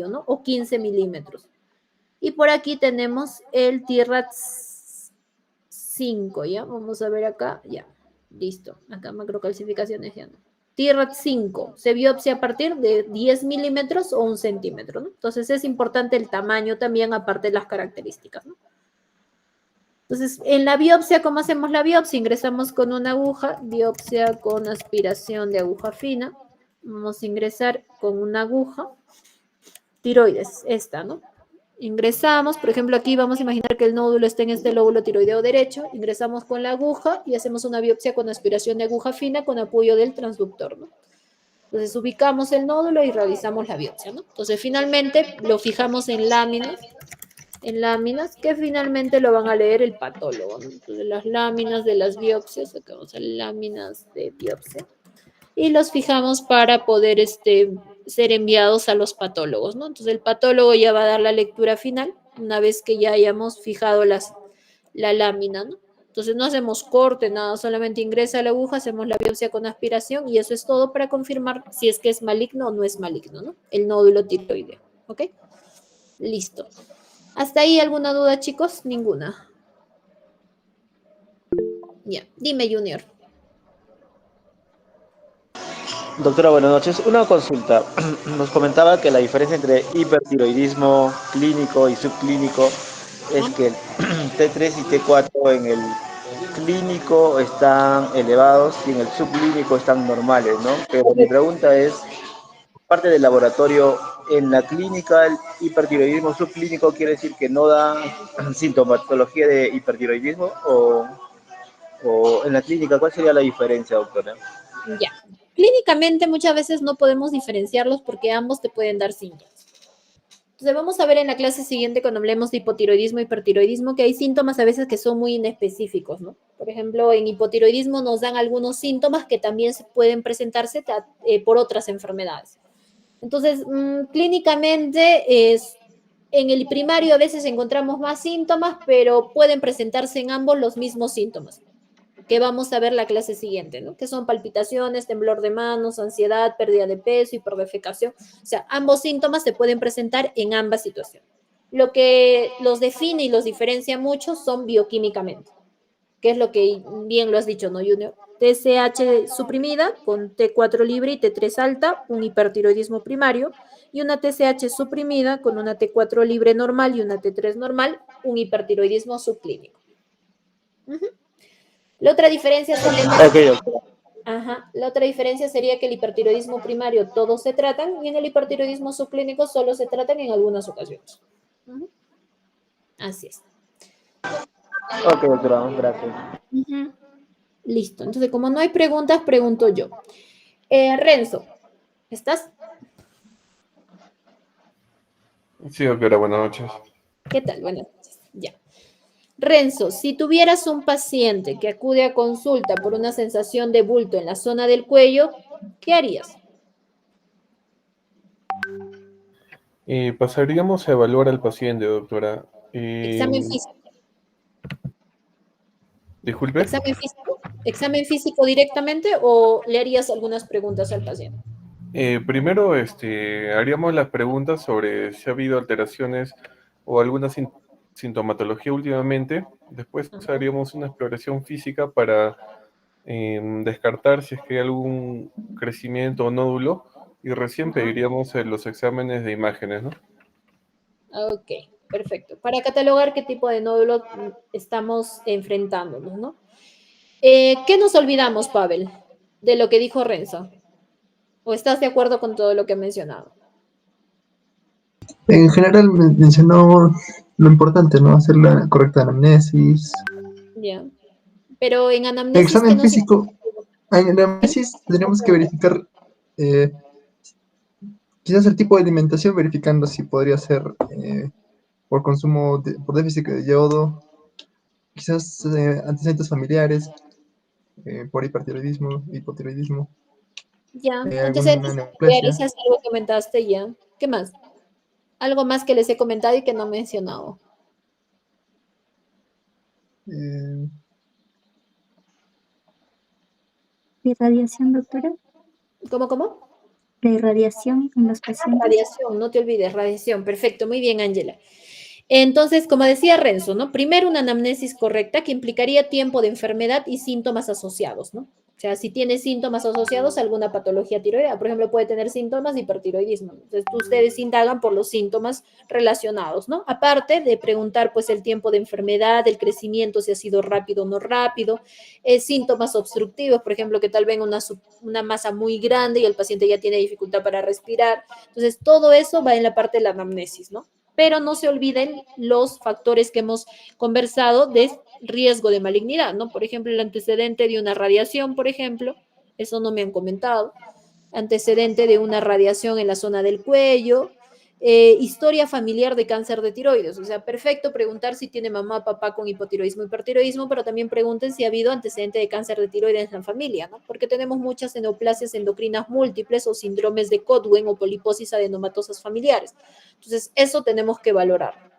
¿no? O 15 milímetros. Y por aquí tenemos el TRAS 5, ¿ya? Vamos a ver acá, ya, listo. Acá macrocalcificaciones ya no. TRAS 5, se biopsia a partir de 10 milímetros o 1 centímetro, ¿no? Entonces es importante el tamaño también, aparte de las características, ¿no? Entonces, en la biopsia, ¿cómo hacemos la biopsia? Ingresamos con una aguja, biopsia con aspiración de aguja fina. Vamos a ingresar con una aguja, tiroides, esta, ¿no? Ingresamos, por ejemplo, aquí vamos a imaginar que el nódulo está en este lóbulo tiroideo derecho, ingresamos con la aguja y hacemos una biopsia con aspiración de aguja fina con apoyo del transductor, ¿no? Entonces ubicamos el nódulo y realizamos la biopsia, ¿no? Entonces finalmente lo fijamos en láminas que finalmente lo van a leer el patólogo, ¿no? Entonces las láminas de las biopsias, acá vamos a láminas de biopsia, y los fijamos para poder ser enviados a los patólogos, ¿no? Entonces el patólogo ya va a dar la lectura final una vez que ya hayamos fijado la lámina, ¿no? Entonces no hacemos corte, nada, solamente ingresa la aguja, hacemos la biopsia con aspiración y eso es todo para confirmar si es que es maligno o no es maligno, ¿no? El nódulo tiroideo, ¿ok? Listo. ¿Hasta ahí alguna duda, chicos? Ninguna. Ya, dime, Junior. Doctora, buenas noches. Una consulta. Nos comentaba que la diferencia entre hipertiroidismo clínico y subclínico es que el T3 y T4 en el clínico están elevados y en el subclínico están normales, ¿no? Pero mi pregunta es, parte del laboratorio, en la clínica, el hipertiroidismo subclínico quiere decir que no da sintomatología de hipertiroidismo o en la clínica, ¿cuál sería la diferencia, doctora? Ya. Clínicamente muchas veces no podemos diferenciarlos porque ambos te pueden dar síntomas. Entonces vamos a ver en la clase siguiente cuando hablemos de hipotiroidismo, hipertiroidismo, que hay síntomas a veces que son muy inespecíficos, ¿no? Por ejemplo, en hipotiroidismo nos dan algunos síntomas que también pueden presentarse por otras enfermedades. Entonces, clínicamente en el primario a veces encontramos más síntomas, pero pueden presentarse en ambos los mismos síntomas, que vamos a ver la clase siguiente, ¿no? Que son palpitaciones, temblor de manos, ansiedad, pérdida de peso, hiperdefecación. O sea, ambos síntomas se pueden presentar en ambas situaciones. Lo que los define y los diferencia mucho son bioquímicamente, que es lo que bien lo has dicho, ¿no, Junior? TSH suprimida con T4 libre y T3 alta, un hipertiroidismo primario, y una TSH suprimida con una T4 libre normal y una T3 normal, un hipertiroidismo subclínico. Ujú. La otra diferencia sería la otra diferencia sería que el hipertiroidismo primario todos se tratan y en el hipertiroidismo subclínico solo se tratan en algunas ocasiones. Ujú. Así es. Ok, doctora, gracias. Ujú. Listo. Entonces, como no hay preguntas, pregunto yo. Renzo, ¿estás? Sí, doctora, buenas noches. ¿Qué tal? Buenas noches. Ya. Renzo, si tuvieras un paciente que acude a consulta por una sensación de bulto en la zona del cuello, ¿qué harías? Pasaríamos a evaluar al paciente, doctora. Examen físico. Disculpe. ¿Examen físico directamente o le harías algunas preguntas al paciente? Primero, haríamos las preguntas sobre si ha habido alteraciones o alguna sintomatología últimamente. Después Ajá. haríamos una exploración física para descartar si es que hay algún crecimiento o nódulo y recién pediríamos los exámenes de imágenes, ¿no? Ok, perfecto. Para catalogar qué tipo de nódulo estamos enfrentándonos, ¿no? ¿Qué nos olvidamos, Pavel, de lo que dijo Renzo? ¿O estás de acuerdo con todo lo que he mencionado? En general mencionó lo importante, ¿no? Hacer la correcta anamnesis. Ya. Pero en En anamnesis, ¿qué examen nos... físico, en anamnesis tendríamos que verificar eh, quizás el tipo de alimentación, verificando si podría ser por consumo, por déficit de yodo, quizás antecedentes familiares, por hipertiroidismo, hipotiroidismo, Ya, alguna antecedentes neoplasia. familiares, es algo que comentaste ya. ¿Qué más? Algo más que les he comentado y que no he mencionado. eh, ¿La irradiación, doctora? ¿Cómo? ¿La irradiación en los pacientes? Radiación, no te olvides, radiación. Perfecto, muy bien, Ángela. Entonces, como decía Renzo, ¿no? Primero una anamnesis correcta que implicaría tiempo de enfermedad y síntomas asociados, ¿no? O sea, si tiene síntomas asociados a alguna patología tiroidea, por ejemplo, puede tener síntomas de hipertiroidismo. Entonces, ustedes indagan por los síntomas relacionados, ¿no? Aparte de preguntar, pues, el tiempo de enfermedad, el crecimiento, si ha sido rápido o no rápido, síntomas obstructivos, por ejemplo, que tal vez una masa muy grande y el paciente ya tiene dificultad para respirar. Entonces, todo eso va en la parte de la anamnesis, ¿no? Pero no se olviden los factores que hemos conversado de riesgo de malignidad, ¿no? Por ejemplo, el antecedente de una radiación, por ejemplo, eso no me han comentado, antecedente de una radiación en la zona del cuello, historia familiar de cáncer de tiroides, o sea, perfecto preguntar si tiene mamá, papá con hipotiroidismo, hipertiroidismo, pero también pregunten si ha habido antecedente de cáncer de tiroides en la familia, ¿no? Porque tenemos muchas neoplasias endocrinas múltiples o síndromes de Codwen o poliposis adenomatosas familiares. Entonces, eso tenemos que valorar.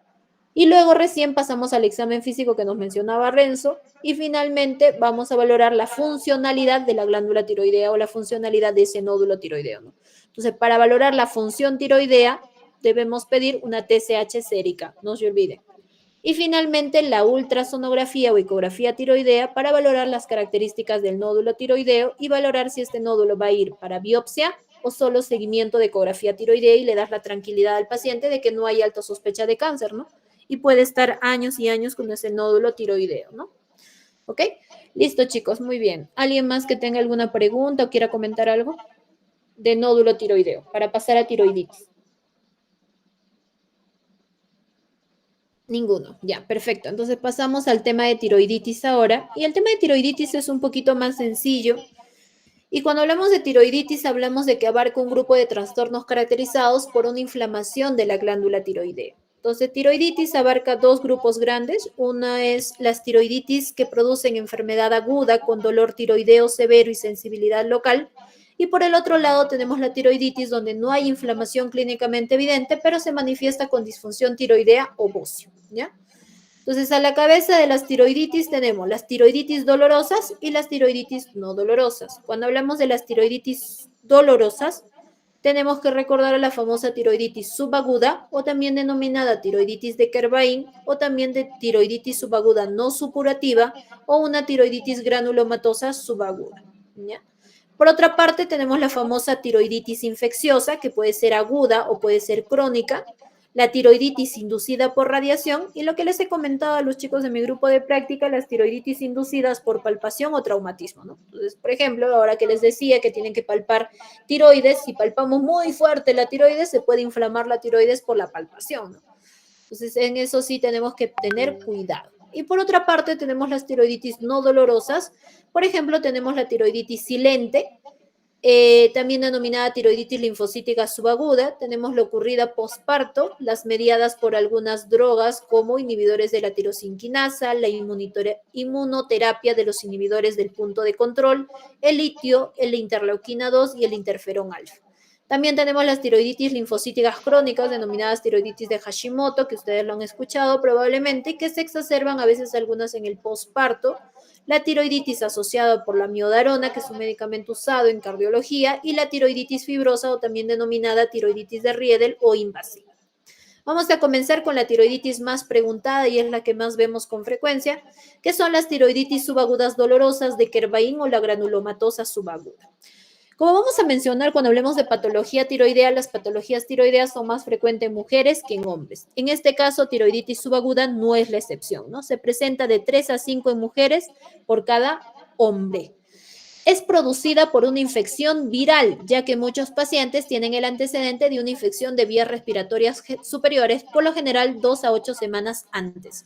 Y luego recién pasamos al examen físico que nos mencionaba Renzo y finalmente vamos a valorar la funcionalidad de la glándula tiroidea o la funcionalidad de ese nódulo tiroideo, ¿no? Entonces, para valorar la función tiroidea debemos pedir una TSH sérica, no se olvide. Y finalmente la ultrasonografía o ecografía tiroidea para valorar las características del nódulo tiroideo y valorar si este nódulo va a ir para biopsia o solo seguimiento de ecografía tiroidea y le das la tranquilidad al paciente de que no hay alta sospecha de cáncer, ¿no? Y puede estar años y años con ese nódulo tiroideo, ¿no? ¿Ok? Listo, chicos, muy bien. ¿Alguien más que tenga alguna pregunta o quiera comentar algo de nódulo tiroideo para pasar a tiroiditis? Ninguno, ya, perfecto. Entonces pasamos al tema de tiroiditis ahora. Y el tema de tiroiditis es un poquito más sencillo. Y cuando hablamos de tiroiditis, hablamos de que abarca un grupo de trastornos caracterizados por una inflamación de la glándula tiroidea. Entonces, tiroiditis abarca dos grupos grandes. Una es las tiroiditis que producen enfermedad aguda con dolor tiroideo severo y sensibilidad local. Y por el otro lado tenemos la tiroiditis donde no hay inflamación clínicamente evidente, pero se manifiesta con disfunción tiroidea o bocio, ¿ya? Entonces, a la cabeza de las tiroiditis tenemos las tiroiditis dolorosas y las tiroiditis no dolorosas. Cuando hablamos de las tiroiditis dolorosas, tenemos que recordar a la famosa tiroiditis subaguda o también denominada tiroiditis de Kervain o también de tiroiditis subaguda no supurativa o una tiroiditis granulomatosa subaguda, ¿ya? Por otra parte, tenemos la famosa tiroiditis infecciosa, que puede ser aguda o puede ser crónica, la tiroiditis inducida por radiación y lo que les he comentado a los chicos de mi grupo de práctica, las tiroiditis inducidas por palpación o traumatismo, ¿no? Entonces, por ejemplo, ahora que les decía que tienen que palpar tiroides, si palpamos muy fuerte la tiroides, se puede inflamar la tiroides por la palpación, ¿no? Entonces, en eso sí tenemos que tener cuidado. Y por otra parte, tenemos las tiroiditis no dolorosas. Por ejemplo, tenemos la tiroiditis silente, también denominada tiroiditis linfocítica subaguda. Tenemos la ocurrida posparto, las mediadas por algunas drogas como inhibidores de la tirosinquinasa, la inmunoterapia de los inhibidores del punto de control, el litio, el interleuquina 2 y el interferón alfa. También tenemos las tiroiditis linfocíticas crónicas, denominadas tiroiditis de Hashimoto, que ustedes lo han escuchado probablemente, y que se exacerban a veces algunas en el posparto. La tiroiditis asociada por la miodarona, que es un medicamento usado en cardiología, y la tiroiditis fibrosa, o también denominada tiroiditis de Riedel o invasiva. Vamos a comenzar con la tiroiditis más preguntada y es la que más vemos con frecuencia, que son las tiroiditis subagudas dolorosas de Kervain o la granulomatosa subaguda. Como vamos a mencionar cuando hablemos de patología tiroidea, las patologías tiroideas son más frecuentes en mujeres que en hombres. En este caso, tiroiditis subaguda no es la excepción, ¿no? Se presenta de 3 a 5 en mujeres por cada hombre. Es producida por una infección viral, ya que muchos pacientes tienen el antecedente de una infección de vías respiratorias superiores, por lo general 2 a 8 semanas antes.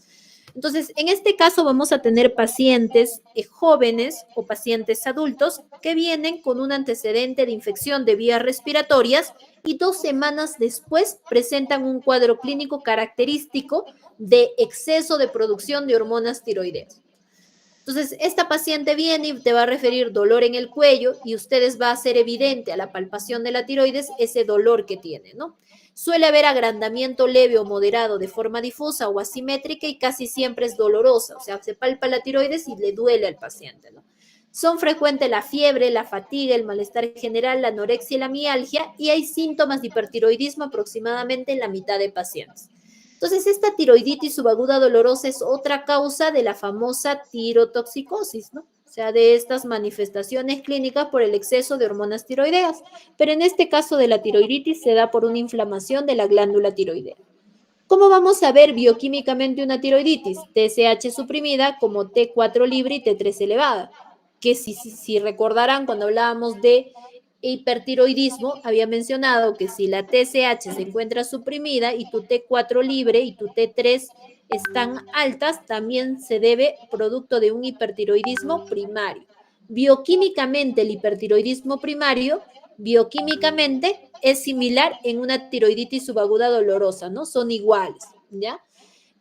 Entonces, en este caso vamos a tener pacientes jóvenes o pacientes adultos que vienen con un antecedente de infección de vías respiratorias y 2 semanas después presentan un cuadro clínico característico de exceso de producción de hormonas tiroideas. Entonces, esta paciente viene y te va a referir dolor en el cuello y ustedes va a hacer evidente a la palpación de la tiroides ese dolor que tiene, ¿no? Suele haber agrandamiento leve o moderado de forma difusa o asimétrica y casi siempre es dolorosa, o sea, se palpa la tiroides y le duele al paciente, ¿no? Son frecuentes la fiebre, la fatiga, el malestar general, la anorexia y la mialgia y hay síntomas de hipertiroidismo aproximadamente en la mitad de pacientes. Entonces, esta tiroiditis subaguda dolorosa es otra causa de la famosa tirotoxicosis, ¿no? O sea, de estas manifestaciones clínicas por el exceso de hormonas tiroideas. Pero en este caso de la tiroiditis se da por una inflamación de la glándula tiroidea. ¿Cómo vamos a ver bioquímicamente una tiroiditis? TSH suprimida como T4 libre y T3 elevada. Que si recordarán cuando hablábamos de hipertiroidismo, había mencionado que si la TSH se encuentra suprimida y tu T4 libre y tu T3 están altas, también se debe producto de un hipertiroidismo primario. Bioquímicamente, el hipertiroidismo primario, bioquímicamente es similar en una tiroiditis subaguda dolorosa, ¿no? Son iguales, ¿ya?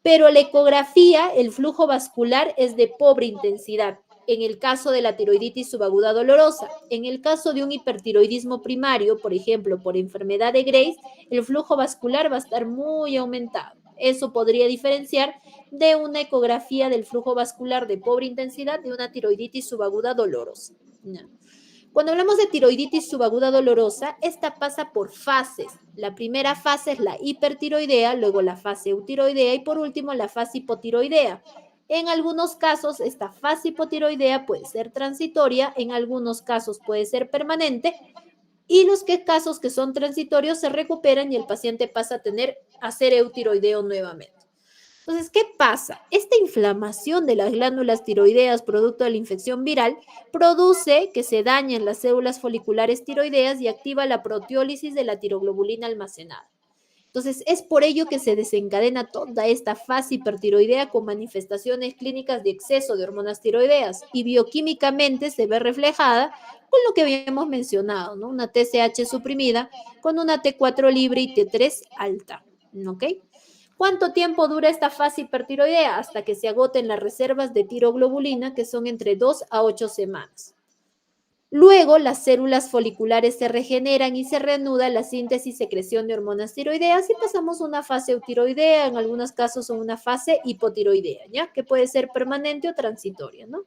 Pero la ecografía, el flujo vascular es de pobre intensidad. En el caso de la tiroiditis subaguda dolorosa, en el caso de un hipertiroidismo primario, por ejemplo, por enfermedad de Graves, el flujo vascular va a estar muy aumentado. Eso podría diferenciar de una ecografía del flujo vascular de pobre intensidad de una tiroiditis subaguda dolorosa. ¿No? Cuando hablamos de tiroiditis subaguda dolorosa, esta pasa por fases. La primera fase es la hipertiroidea, luego la fase eutiroidea y por último la fase hipotiroidea. En algunos casos, esta fase hipotiroidea puede ser transitoria, en algunos casos puede ser permanente, y los casos que son transitorios se recuperan y el paciente pasa a ser eutiroideo nuevamente. Entonces, ¿qué pasa? Esta inflamación de las glándulas tiroideas producto de la infección viral produce que se dañen las células foliculares tiroideas y activa la proteólisis de la tiroglobulina almacenada. Entonces, es por ello que se desencadena toda esta fase hipertiroidea con manifestaciones clínicas de exceso de hormonas tiroideas y bioquímicamente se ve reflejada con lo que habíamos mencionado, ¿no? Una TSH suprimida con una T4 libre y T3 alta, ¿ok? ¿Cuánto tiempo dura esta fase hipertiroidea? Hasta que se agoten las reservas de tiroglobulina, que son entre 2 a 8 semanas. Luego, las células foliculares se regeneran y se reanuda la síntesis y secreción de hormonas tiroideas y pasamos a una fase eutiroidea, en algunos casos a una fase hipotiroidea, ¿ya? Que puede ser permanente o transitoria, ¿no?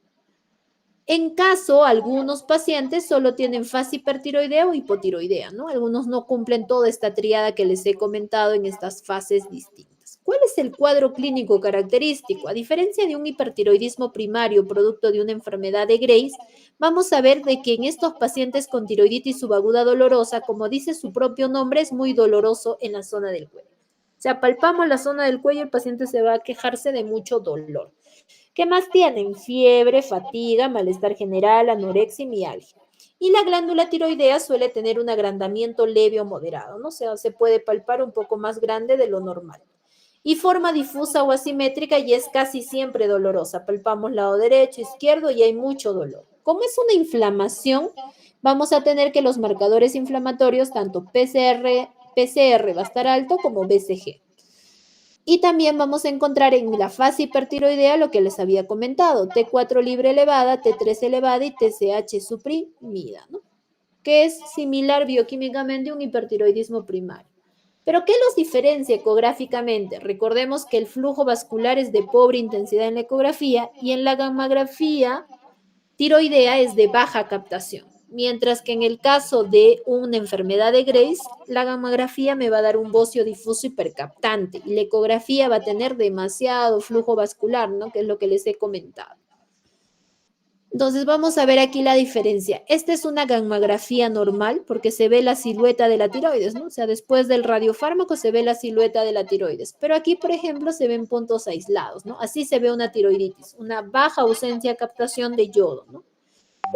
En caso, algunos pacientes solo tienen fase hipertiroidea o hipotiroidea, ¿no? Algunos no cumplen toda esta tríada que les he comentado en estas fases distintas. ¿Cuál es el cuadro clínico característico? A diferencia de un hipertiroidismo primario producto de una enfermedad de Graves, vamos a ver de que en estos pacientes con tiroiditis subaguda dolorosa, como dice su propio nombre, es muy doloroso en la zona del cuello. O sea, palpamos la zona del cuello, el paciente se va a quejarse de mucho dolor. ¿Qué más tienen? Fiebre, fatiga, malestar general, anorexia y mialgia. Y la glándula tiroidea suele tener un agrandamiento leve o moderado, ¿no? O sea, se puede palpar un poco más grande de lo normal. Y forma difusa o asimétrica y es casi siempre dolorosa. Palpamos lado derecho, izquierdo y hay mucho dolor. Como es una inflamación, vamos a tener que los marcadores inflamatorios, tanto PCR va a estar alto como BCG. Y también vamos a encontrar en la fase hipertiroidea lo que les había comentado, T4 libre elevada, T3 elevada y TSH suprimida, ¿no? Que es similar bioquímicamente a un hipertiroidismo primario. ¿Pero qué los diferencia ecográficamente? Recordemos que el flujo vascular es de pobre intensidad en la ecografía y en la gammagrafía tiroidea es de baja captación, mientras que en el caso de una enfermedad de Graves, la gammagrafía me va a dar un bocio difuso hipercaptante y la ecografía va a tener demasiado flujo vascular, ¿no? Que es lo que les he comentado. Entonces vamos a ver aquí la diferencia. Esta es una gammagrafía normal porque se ve la silueta de la tiroides, ¿no? O sea, después del radiofármaco se ve la silueta de la tiroides. Pero aquí, por ejemplo, se ven puntos aislados, ¿no? Así se ve una tiroiditis, una baja ausencia de captación de yodo, ¿no?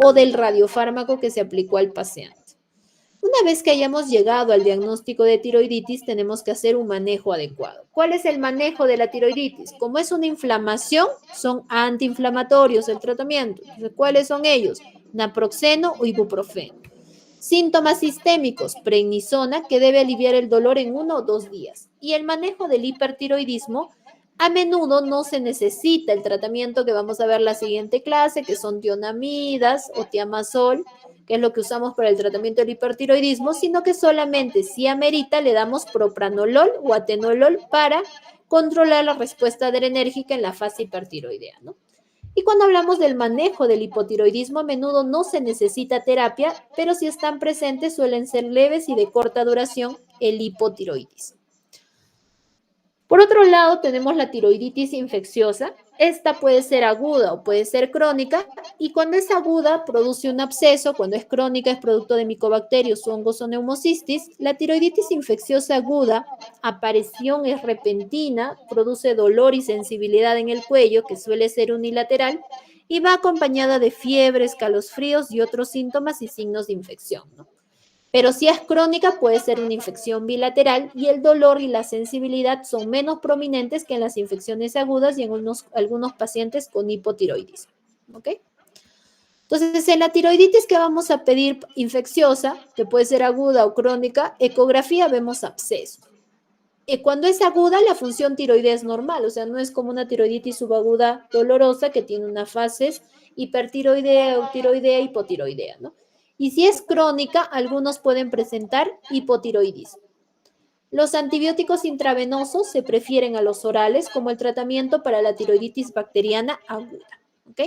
O del radiofármaco que se aplicó al paciente. Una vez que hayamos llegado al diagnóstico de tiroiditis, tenemos que hacer un manejo adecuado. ¿Cuál es el manejo de la tiroiditis? Como es una inflamación, son antiinflamatorios el tratamiento. Entonces, ¿cuáles son ellos? Naproxeno o ibuprofeno. Síntomas sistémicos, prednisona, que debe aliviar el dolor en 1 o 2 días. Y el manejo del hipertiroidismo, a menudo no se necesita el tratamiento que vamos a ver en la siguiente clase, que son tionamidas o tiamazol, que es lo que usamos para el tratamiento del hipertiroidismo, sino que solamente si amerita le damos propranolol o atenolol para controlar la respuesta adrenérgica en la fase hipertiroidea, ¿no? Y cuando hablamos del manejo del hipotiroidismo, a menudo no se necesita terapia, pero si están presentes suelen ser leves y de corta duración el hipotiroidismo. Por otro lado, tenemos la tiroiditis infecciosa. Esta puede ser aguda o puede ser crónica, y cuando es aguda produce un absceso, cuando es crónica es producto de micobacterios, hongos o neumocistis. La tiroiditis infecciosa aguda, aparición es repentina, produce dolor y sensibilidad en el cuello, que suele ser unilateral, y va acompañada de fiebre, escalofríos y otros síntomas y signos de infección, ¿no? Pero si es crónica, puede ser una infección bilateral y el dolor y la sensibilidad son menos prominentes que en las infecciones agudas y en algunos pacientes con hipotiroidismo. ¿Ok? Entonces, en la tiroiditis que vamos a pedir infecciosa, que puede ser aguda o crónica, ecografía vemos absceso. Cuando es aguda, la función tiroidea es normal, o sea, no es como una tiroiditis subaguda dolorosa que tiene una fase hipertiroidea, eutiroidea, hipotiroidea, ¿no? Y si es crónica, algunos pueden presentar hipotiroidismo. Los antibióticos intravenosos se prefieren a los orales como el tratamiento para la tiroiditis bacteriana aguda. ¿Ok?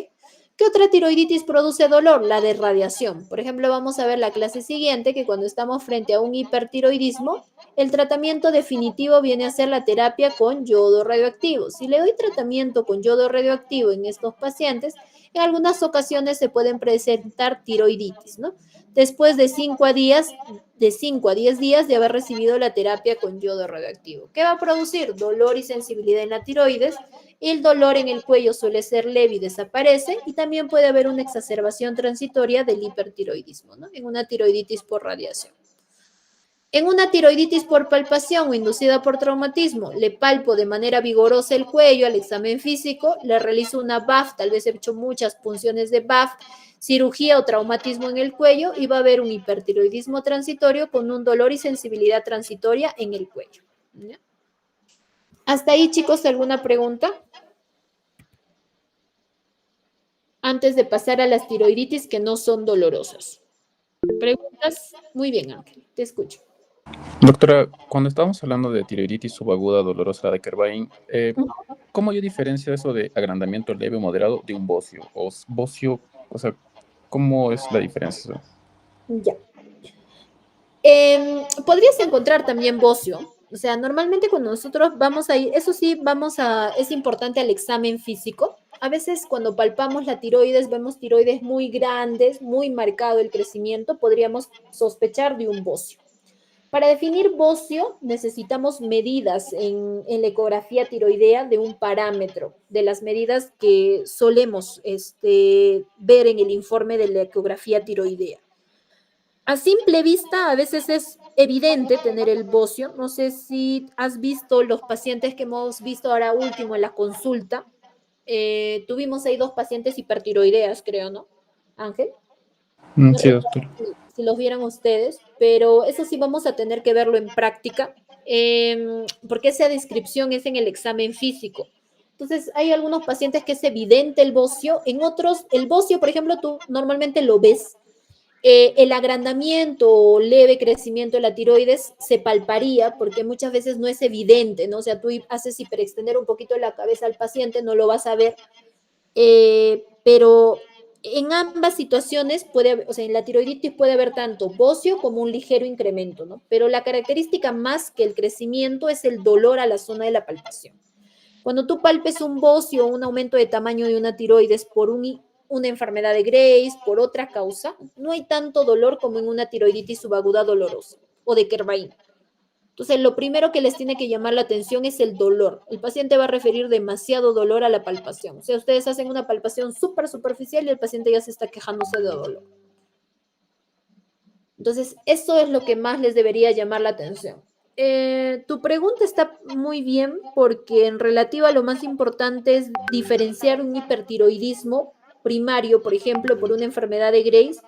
¿Qué otra tiroiditis produce dolor? La de radiación. Por ejemplo, vamos a ver la clase siguiente que cuando estamos frente a un hipertiroidismo, el tratamiento definitivo viene a ser la terapia con yodo radioactivo. Si le doy tratamiento con yodo radioactivo en estos pacientes, en algunas ocasiones se pueden presentar tiroiditis, ¿no? Después de 5 a 10 días de haber recibido la terapia con yodo radioactivo. ¿Qué va a producir? Dolor y sensibilidad en la tiroides. El dolor en el cuello suele ser leve y desaparece, y también puede haber una exacerbación transitoria del hipertiroidismo, ¿no? En una tiroiditis por radiación. En una tiroiditis por palpación o inducida por traumatismo, le palpo de manera vigorosa el cuello al examen físico, le realizo una BAF, tal vez he hecho muchas punciones de BAF, cirugía o traumatismo en el cuello, y va a haber un hipertiroidismo transitorio con un dolor y sensibilidad transitoria en el cuello. ¿Ya? Hasta ahí, chicos, ¿alguna pregunta? Antes de pasar a las tiroiditis que no son dolorosas. ¿Preguntas? Muy bien, Ángel, te escucho. Doctora, cuando estábamos hablando de tiroiditis subaguda dolorosa de Kervain, ¿cómo yo diferencio eso de agrandamiento leve o moderado de un bocio? ¿O bocio O sea, ¿cómo es la diferencia? Ya. Podrías encontrar también bocio. O sea, normalmente cuando nosotros vamos a ir, eso sí, es importante al examen físico. A veces cuando palpamos la tiroides, vemos tiroides muy grandes, muy marcado el crecimiento, podríamos sospechar de un bocio. Para definir bocio necesitamos medidas en la ecografía tiroidea de un parámetro, de las medidas que solemos ver en el informe de la ecografía tiroidea. A simple vista, a veces es evidente tener el bocio. No sé si has visto los pacientes que hemos visto ahora último en la consulta. Tuvimos ahí 2 pacientes hipertiroideas, creo, ¿no, Ángel? No Sí, recuerdo doctor. si los vieron ustedes, pero eso sí vamos a tener que verlo en práctica, porque esa descripción es en el examen físico. Entonces, hay algunos pacientes que es evidente el bocio, en otros, el bocio, por ejemplo, tú normalmente lo ves. El agrandamiento o leve crecimiento de la tiroides se palparía porque muchas veces no es evidente, ¿no? O sea, tú haces hiperextender un poquito la cabeza al paciente, no lo vas a ver, pero en ambas situaciones puede haber, o sea, en la tiroiditis puede haber tanto bocio como un ligero incremento, ¿no? Pero la característica más que el crecimiento es el dolor a la zona de la palpación. Cuando tú palpes un bocio o un aumento de tamaño de una tiroides por una enfermedad de Graves, por otra causa, no hay tanto dolor como en una tiroiditis subaguda dolorosa o de Kervain. Entonces, lo primero que les tiene que llamar la atención es el dolor. El paciente va a referir demasiado dolor a la palpación. O sea, ustedes hacen una palpación súper superficial y el paciente ya se está quejándose de dolor. Entonces, eso es lo que más les debería llamar la atención. Tu pregunta está muy bien porque en relativa a lo más importante es diferenciar un hipertiroidismo primario, por ejemplo, por una enfermedad de Graves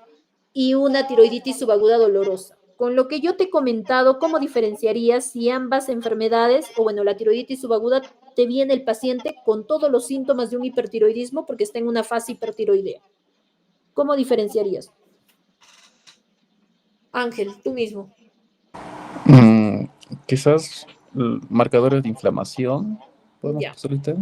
y una tiroiditis subaguda dolorosa. Con lo que yo te he comentado, ¿cómo diferenciarías si ambas enfermedades, o bueno, la tiroiditis subaguda, te viene el paciente con todos los síntomas de un hipertiroidismo porque está en una fase hipertiroidea? ¿Cómo diferenciarías? Ángel, tú mismo. Mm, quizás marcadores de inflamación podemos Ya. solicitar.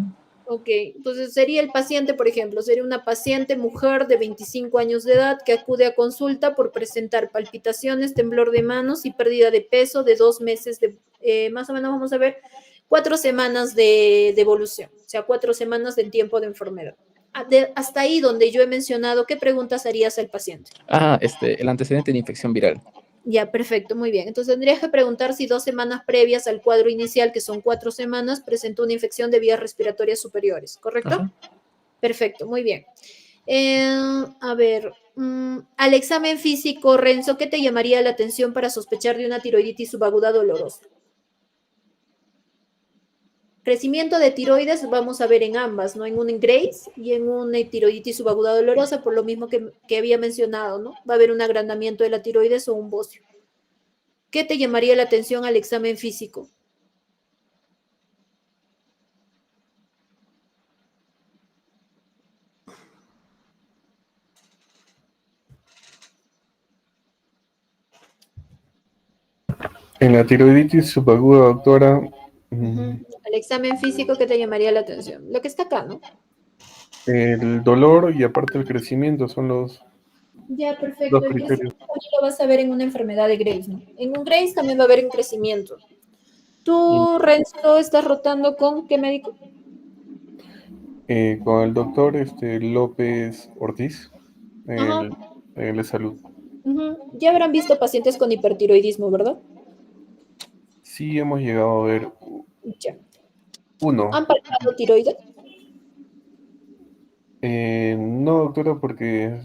Ok, entonces sería el paciente, por ejemplo, sería una paciente mujer de 25 años de edad que acude a consulta por presentar palpitaciones, temblor de manos y pérdida de peso de 2 meses, más o menos vamos a ver, 4 semanas de evolución, o sea, 4 semanas del tiempo de enfermedad. Hasta ahí donde yo he mencionado, ¿qué preguntas harías al paciente? El antecedente de infección viral. Ya, perfecto, muy bien. Entonces tendrías que preguntar si 2 semanas previas al cuadro inicial, que son 4 semanas, presentó una infección de vías respiratorias superiores, ¿correcto? Ajá. Perfecto, muy bien. A ver, al examen físico, Renzo, ¿qué te llamaría la atención para sospechar de una tiroiditis subaguda dolorosa? Crecimiento de tiroides vamos a ver en ambas, ¿no? En un Graves y en una tiroiditis subaguda dolorosa, por lo mismo que había mencionado, ¿no? Va a haber un agrandamiento de la tiroides o un bocio. ¿Qué te llamaría la atención al examen físico? En la tiroiditis subaguda, doctora, Al examen físico, ¿qué te llamaría la atención? Lo que está acá, ¿no? el dolor y aparte el crecimiento son los Ya, perfecto. dos El criterios. crecimiento también lo vas a ver en una enfermedad de Graves, ¿no? En un Graves también va a haber un crecimiento. ¿Tú, Renzo, estás rotando con qué médico? Con el doctor López Ortiz, Ajá. el de salud. Ya habrán visto pacientes con hipertiroidismo, ¿verdad? Sí, hemos llegado a ver Ya. uno. ¿Han palpado tiroides? No, doctora, porque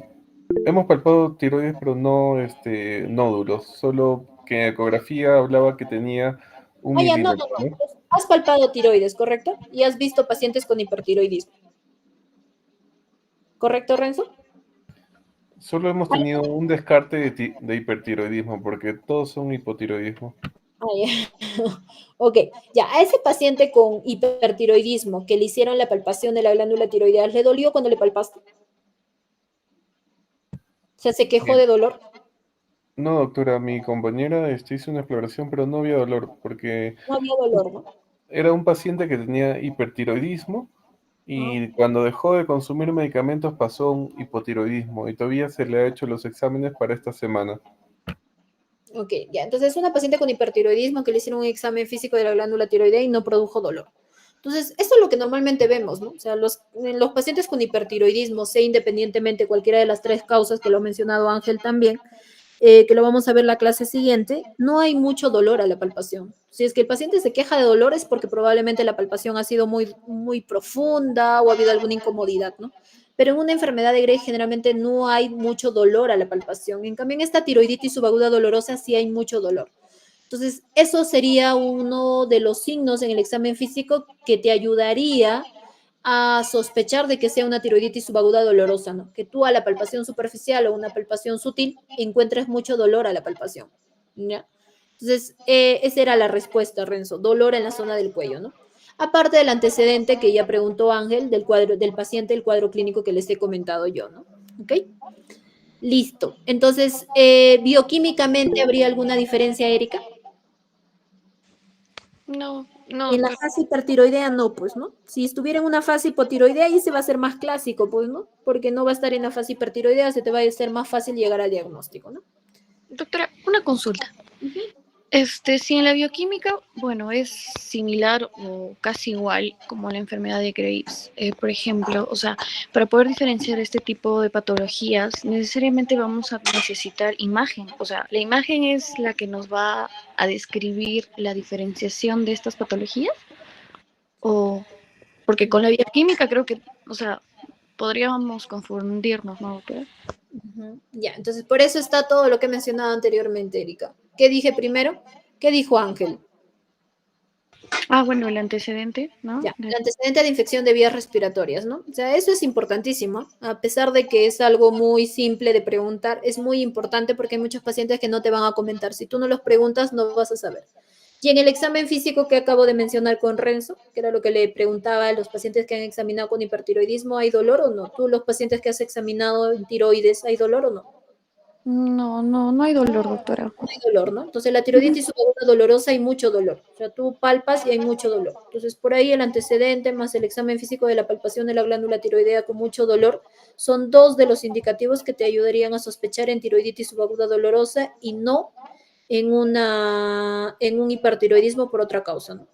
hemos palpado tiroides, pero no nódulos, solo que en ecografía hablaba que tenía un Ah, ya, no, no, milímetro, no. ¿no? Has palpado tiroides, ¿correcto? Y has visto pacientes con hipertiroidismo. ¿Correcto, Renzo? Solo hemos tenido un descarte de hipertiroidismo, porque todos son hipotiroidismo. Ah, ya. Ok, ya, a ese paciente con hipertiroidismo que le hicieron la palpación de la glándula tiroideal, ¿le dolió cuando le palpaste? O sea, ¿se quejó Eh, de dolor? No, doctora, mi compañera hizo una exploración, pero no había dolor, porque No había dolor, ¿no? era un paciente que tenía hipertiroidismo Y cuando dejó de consumir medicamentos pasó a un hipotiroidismo y todavía se le ha hecho los exámenes para esta semana. Ok, ya. Entonces, es una paciente con hipertiroidismo que le hicieron un examen físico de la glándula tiroidea y no produjo dolor. Entonces, esto es lo que normalmente vemos, ¿no? O sea, en los pacientes con hipertiroidismo, sea independientemente cualquiera de las tres causas que lo ha mencionado Ángel también, que lo vamos a ver la clase siguiente, no hay mucho dolor a la palpación. Si es que el paciente se queja de dolor es porque probablemente la palpación ha sido muy, muy profunda o ha habido alguna incomodidad, ¿no? Pero en una enfermedad de Graves generalmente no hay mucho dolor a la palpación. En cambio, en esta tiroiditis subaguda dolorosa sí hay mucho dolor. Entonces, eso sería uno de los signos en el examen físico que te ayudaría a sospechar de que sea una tiroiditis subaguda dolorosa, ¿no? Que tú a la palpación superficial o una palpación sutil encuentres mucho dolor a la palpación, ¿ya? Entonces, esa era la respuesta, Renzo, dolor en la zona del cuello, ¿no? Aparte del antecedente que ya preguntó Ángel del cuadro del paciente, el cuadro clínico que les he comentado yo, ¿no? ¿Ok? Listo. Entonces, bioquímicamente, ¿habría alguna diferencia, Erika? No, no, En la doctora. fase hipertiroidea no, pues, ¿no? Si estuviera en una fase hipotiroidea, ahí se va a hacer más clásico, pues, ¿no? Porque no va a estar en la fase hipertiroidea, se te va a ser más fácil llegar al diagnóstico, ¿no? Doctora, una consulta. Ujú. Si en la bioquímica, bueno, es similar o casi igual como la enfermedad de Graves, por ejemplo, o sea, para poder diferenciar este tipo de patologías, necesariamente vamos a necesitar imagen. O sea, la imagen es la que nos va a describir la diferenciación de estas patologías. O porque con la bioquímica creo que, o sea, podríamos confundirnos, ¿no, doctora? Ujú. Ya, entonces por eso está todo lo que he mencionado anteriormente, Erika. ¿Qué dije primero? ¿Qué dijo Ángel? Ah, bueno, el antecedente, ¿no? Ya, el antecedente de infección de vías respiratorias, ¿no? O sea, eso es importantísimo, a pesar de que es algo muy simple de preguntar, es muy importante porque hay muchos pacientes que no te van a comentar. Si tú no los preguntas, no vas a saber. Y en el examen físico que acabo de mencionar con Renzo, que era lo que le preguntaba a los pacientes que han examinado con hipertiroidismo, ¿hay dolor o no? Tú, los pacientes que has examinado en tiroides, ¿hay dolor o no? No hay dolor, doctora. No hay dolor, ¿no? Entonces, la tiroiditis subaguda dolorosa hay mucho dolor. O sea, tú palpas y hay mucho dolor. Entonces, por ahí el antecedente más el examen físico de la palpación de la glándula tiroidea con mucho dolor son dos de los indicativos que te ayudarían a sospechar en tiroiditis subaguda dolorosa y no en un hipertiroidismo por otra causa, ¿no?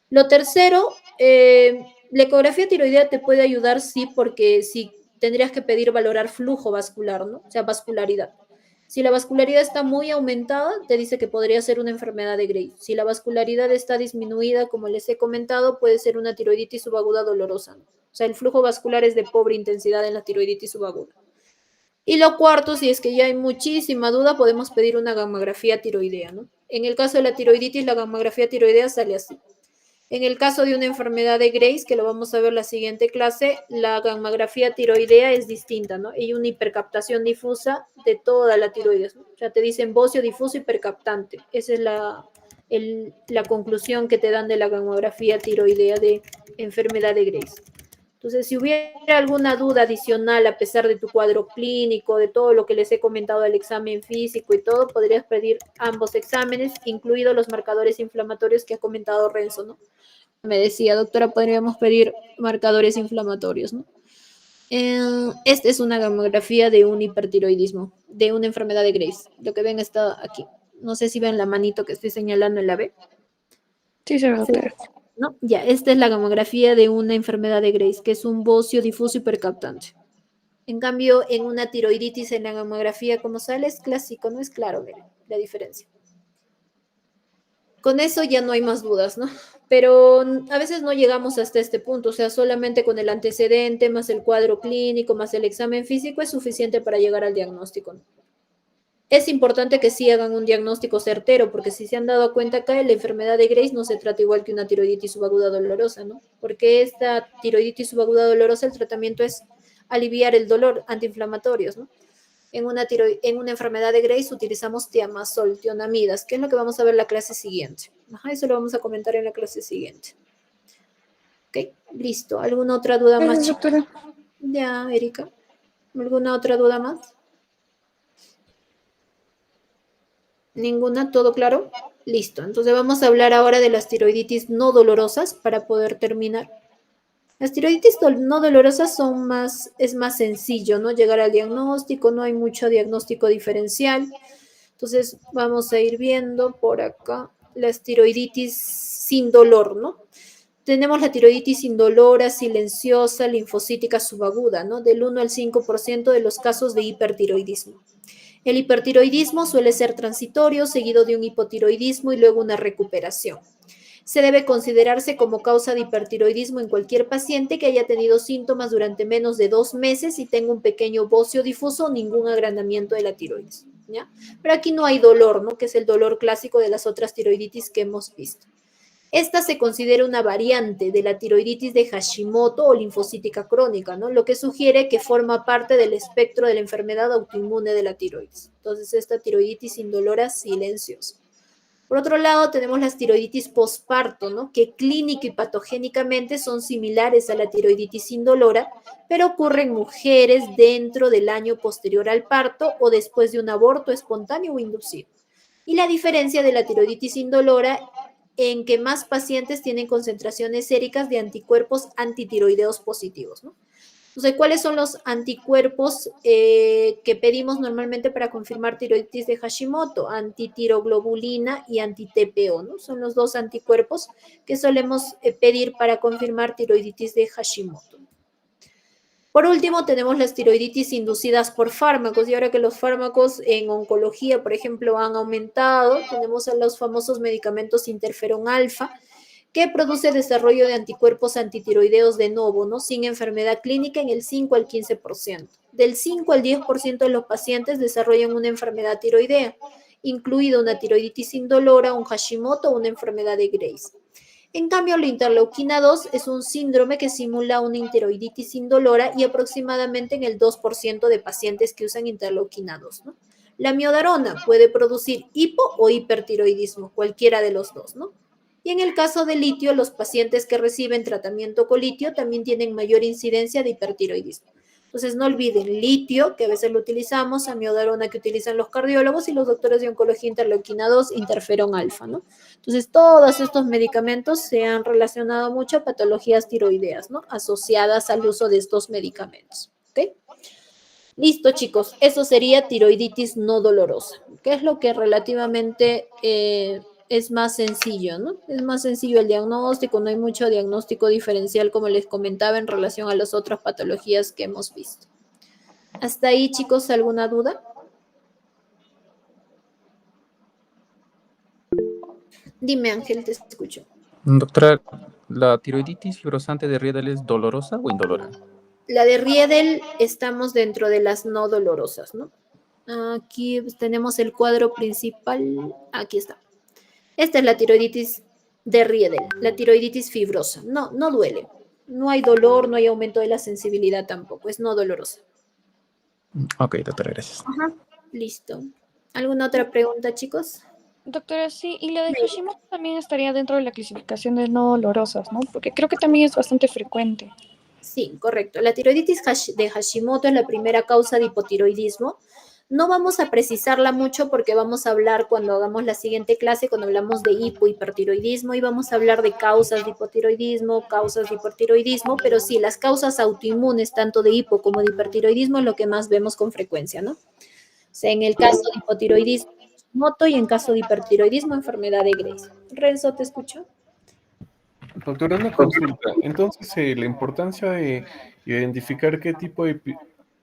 Lo tercero, la ecografía tiroidea te puede ayudar, sí, porque sí tendrías que pedir valorar flujo vascular, ¿no? O sea, vascularidad. Si la vascularidad está muy aumentada, te dice que podría ser una enfermedad de Graves. Si la vascularidad está disminuida, como les he comentado, puede ser una tiroiditis subaguda dolorosa, ¿no? O sea, el flujo vascular es de pobre intensidad en la tiroiditis subaguda. Y lo cuarto, si es que ya hay muchísima duda, podemos pedir una gamografía tiroidea, ¿no? En el caso de la tiroiditis, la gamografía tiroidea sale así. En el caso de una enfermedad de Graves, que lo vamos a ver en la siguiente clase, la gamografía tiroidea es distinta, ¿no? Hay una hipercaptación difusa de toda la tiroides, ¿no? O sea, te dicen bocio difuso hipercaptante. Esa es la conclusión que te dan de la gamografía tiroidea de enfermedad de Graves. Entonces, si hubiera alguna duda adicional, a pesar de tu cuadro clínico, de todo lo que les he comentado del examen físico y todo, podrías pedir ambos exámenes, incluidos los marcadores inflamatorios que ha comentado Renzo, ¿no? Me decía, doctora, podríamos pedir marcadores inflamatorios, ¿no? Esta es una gamografía de un hipertiroidismo, de una enfermedad de Graves. Lo que ven está aquí. No sé si ven la manito que estoy señalando en la B. Sí, se ve, doctora. ¿No? Ya, esta es la gamografía de una enfermedad de Graves, que es un bocio difuso hipercaptante. En cambio, en una tiroiditis, en la gamografía, como sale, es clásico, no es claro, miren, la diferencia. Con eso ya no hay más dudas, ¿no? Pero a veces no llegamos hasta este punto, o sea, solamente con el antecedente, más el cuadro clínico, más el examen físico es suficiente para llegar al diagnóstico, ¿no? Es importante que sí hagan un diagnóstico certero, porque si se han dado cuenta acá, la enfermedad de Graves no se trata igual que una tiroiditis subaguda dolorosa, ¿no? Porque esta tiroiditis subaguda dolorosa, el tratamiento es aliviar el dolor, antiinflamatorios, ¿no? En una enfermedad de Graves utilizamos tiamazol, tionamidas, que es lo que vamos a ver en la clase siguiente. Ajá, eso lo vamos a comentar en la clase siguiente. Ok, listo. ¿Alguna otra duda más, Gracias, doctora. Ya, Erika. ¿Alguna otra duda más? ¿Ninguna? ¿Todo claro? Listo. Entonces vamos a hablar ahora de las tiroiditis no dolorosas para poder terminar. Las tiroiditis no dolorosas es más sencillo, ¿no? Llegar al diagnóstico, no hay mucho diagnóstico diferencial. Entonces, vamos a ir viendo por acá las tiroiditis sin dolor, ¿no? Tenemos la tiroiditis indolora, silenciosa, linfocítica subaguda, ¿no? Del 1 al 5% de los casos de hipertiroidismo. El hipertiroidismo suele ser transitorio, seguido de un hipotiroidismo y luego una recuperación. Se debe considerarse como causa de hipertiroidismo en cualquier paciente que haya tenido síntomas durante menos de 2 meses y tenga un pequeño bocio difuso o ningún agrandamiento de la tiroides, ¿ya? Pero aquí no hay dolor, ¿no? Que es el dolor clásico de las otras tiroiditis que hemos visto. Esta se considera una variante de la tiroiditis de Hashimoto o linfocítica crónica, ¿no? Lo que sugiere que forma parte del espectro de la enfermedad autoinmune de la tiroides. Entonces, esta tiroiditis indolora silenciosa. Por otro lado, tenemos las tiroiditis posparto, ¿no? Que clínica y patogénicamente son similares a la tiroiditis indolora, pero ocurren en mujeres dentro del año posterior al parto o después de un aborto espontáneo o inducido. Y la diferencia de la tiroiditis indolora en que más pacientes tienen concentraciones séricas de anticuerpos antitiroideos positivos, ¿no? Entonces, ¿cuáles son los anticuerpos que pedimos normalmente para confirmar tiroiditis de Hashimoto? Antitiroglobulina y anti-TPO, ¿no? Son los dos anticuerpos que solemos pedir para confirmar tiroiditis de Hashimoto. Por último, tenemos las tiroiditis inducidas por fármacos, y ahora que los fármacos en oncología, por ejemplo, han aumentado, tenemos a los famosos medicamentos interferón alfa, que produce desarrollo de anticuerpos antitiroideos de novo, ¿no? Sin enfermedad clínica en el 5 al 15%. Del 5 al 10% de los pacientes desarrollan una enfermedad tiroidea, incluida una tiroiditis indolora, un Hashimoto o una enfermedad de Graves. En cambio, la interleuquina 2 es un síndrome que simula una tiroiditis indolora y aproximadamente en el 2% de pacientes que usan interleuquina 2, ¿no? La miodarona puede producir hipo o hipertiroidismo, cualquiera de los dos, ¿no? Y en el caso de litio, los pacientes que reciben tratamiento con litio también tienen mayor incidencia de hipertiroidismo. Entonces, no olviden litio, que a veces lo utilizamos, amiodarona, que utilizan los cardiólogos, y los doctores de oncología, interleuquina 2, interferón alfa, ¿no? Entonces, todos estos medicamentos se han relacionado mucho a patologías tiroideas, ¿no? Asociadas al uso de estos medicamentos, ¿ok? Listo, chicos. Eso sería tiroiditis no dolorosa, que es lo que relativamente es más sencillo, ¿no? Es más sencillo el diagnóstico, no hay mucho diagnóstico diferencial, como les comentaba, en relación a las otras patologías que hemos visto. Hasta ahí, chicos, ¿alguna duda? Dime, Ángel, te escucho. Doctora, ¿la tiroiditis fibrosante de Riedel es dolorosa o indolora? La de Riedel estamos dentro de las no dolorosas, ¿no? Aquí tenemos el cuadro principal. Aquí está. Esta es la tiroiditis de Riedel, la tiroiditis fibrosa. No duele. No hay dolor, no hay aumento de la sensibilidad tampoco. Es no dolorosa. Ok, doctora, gracias. Ajá, listo. ¿Alguna otra pregunta, chicos? Doctora, sí, y la de Hashimoto también estaría dentro de la clasificación de no dolorosas, ¿no? Porque creo que también es bastante frecuente. Sí, correcto. La tiroiditis de Hashimoto es la primera causa de hipotiroidismo. No vamos a precisarla mucho porque vamos a hablar cuando hagamos la siguiente clase, cuando hablamos de hipotiroidismo, y vamos a hablar de causas de hipotiroidismo, pero sí, las causas autoinmunes, tanto de hipo como de hipertiroidismo, es lo que más vemos con frecuencia, ¿no? O sea, en el caso de hipotiroidismo, Hashimoto, y en caso de hipertiroidismo, enfermedad de Graves. Renzo, ¿te escucho? Doctora, una consulta. Entonces, la importancia de identificar qué tipo de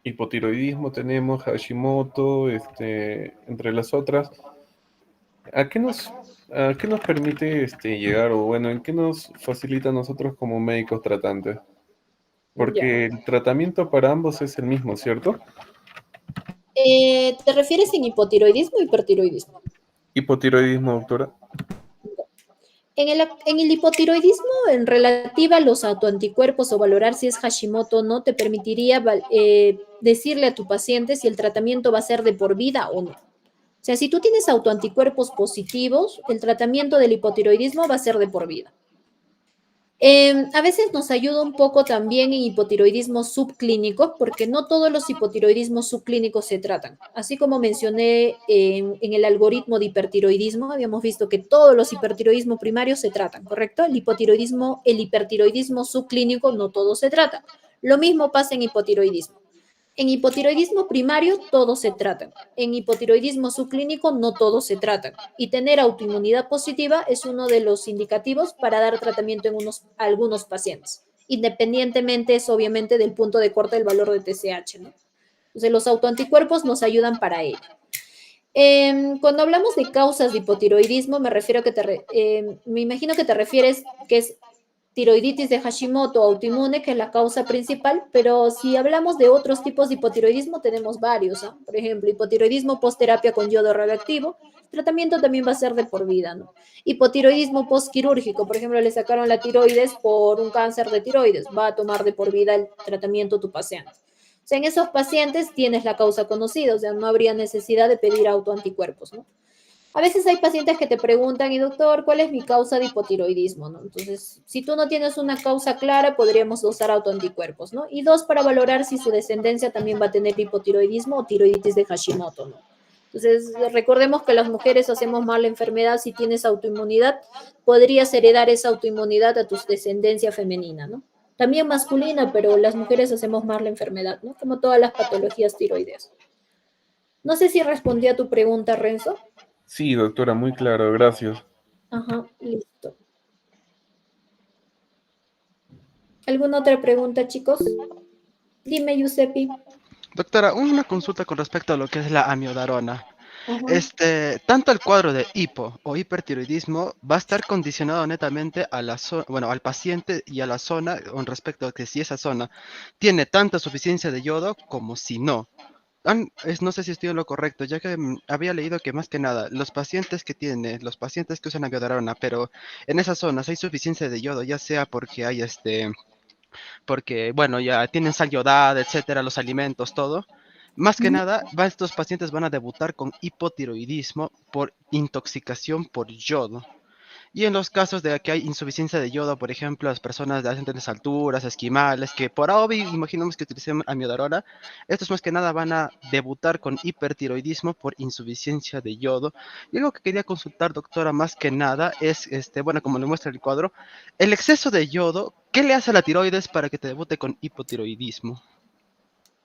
hipotiroidismo tenemos, Hashimoto, entre las otras, ¿a qué nos permite llegar, o bueno, en qué nos facilita a nosotros como médicos tratantes? Porque el tratamiento para ambos es el mismo, ¿cierto? ¿Te refieres en hipotiroidismo o hipertiroidismo? Hipotiroidismo, doctora. En el hipotiroidismo, en relativa a los autoanticuerpos o valorar si es Hashimoto o no, te permitiría decirle a tu paciente si el tratamiento va a ser de por vida o no. O sea, si tú tienes autoanticuerpos positivos, el tratamiento del hipotiroidismo va a ser de por vida. A veces nos ayuda un poco también en hipotiroidismo subclínico, porque no todos los hipotiroidismos subclínicos se tratan. Así como mencioné en el algoritmo de hipertiroidismo, habíamos visto que todos los hipertiroidismos primarios se tratan, ¿correcto? El hipertiroidismo subclínico no todos se tratan. Lo mismo pasa en hipotiroidismo. En hipotiroidismo primario todos se tratan. En hipotiroidismo subclínico no todos se tratan. Y tener autoinmunidad positiva es uno de los indicativos para dar tratamiento en algunos pacientes. Independientemente es obviamente del punto de corte del valor de TSH, ¿no? Entonces los autoanticuerpos nos ayudan para ello. Cuando hablamos de causas de hipotiroidismo, me refiero a que me imagino que te refieres que es tiroiditis de Hashimoto autoinmune, que es la causa principal, pero si hablamos de otros tipos de hipotiroidismo, tenemos varios, ¿no? Por ejemplo, hipotiroidismo post-terapia con yodo radioactivo, el tratamiento también va a ser de por vida, ¿no? Hipotiroidismo postquirúrgico, por ejemplo, le sacaron la tiroides por un cáncer de tiroides, va a tomar de por vida el tratamiento tu paciente. O sea, en esos pacientes tienes la causa conocida, o sea, no habría necesidad de pedir autoanticuerpos, ¿no? A veces hay pacientes que te preguntan, y doctor, ¿cuál es mi causa de hipotiroidismo? ¿No? Entonces, si tú no tienes una causa clara, podríamos usar autoanticuerpos, ¿no? Y dos, para valorar si su descendencia también va a tener hipotiroidismo o tiroiditis de Hashimoto, ¿no? Entonces, recordemos que las mujeres hacemos más la enfermedad si tienes autoinmunidad, podrías heredar esa autoinmunidad a tu descendencia femenina, ¿no? También masculina, pero las mujeres hacemos más la enfermedad, ¿no? Como todas las patologías tiroideas. No sé si respondí a tu pregunta, Renzo. Sí, doctora, muy claro, gracias. Ajá, listo. ¿Alguna otra pregunta, chicos? Dime, Giuseppe. Doctora, una consulta con respecto a lo que es la amiodarona. Ajá. Tanto el cuadro de hipo o hipertiroidismo va a estar condicionado netamente a la bueno, al paciente y a la zona con respecto a que si esa zona tiene tanta suficiencia de yodo como si no. No sé si estoy en lo correcto, ya que había leído que más que nada los pacientes que usan amiodarona, pero en esas zonas hay suficiencia de yodo, ya sea porque hay porque, bueno, ya tienen sal yodada, etcétera, los alimentos, todo. Más que nada, estos pacientes van a debutar con hipotiroidismo por intoxicación por yodo. Y en los casos de que hay insuficiencia de yodo, por ejemplo, las personas de ascendentes alturas, esquimales, que por obvio imaginamos que utilicen amiodarona, estos más que nada van a debutar con hipertiroidismo por insuficiencia de yodo. Y algo que quería consultar, doctora, más que nada es, bueno, como le muestra el cuadro, el exceso de yodo, ¿qué le hace a la tiroides para que te debute con hipotiroidismo?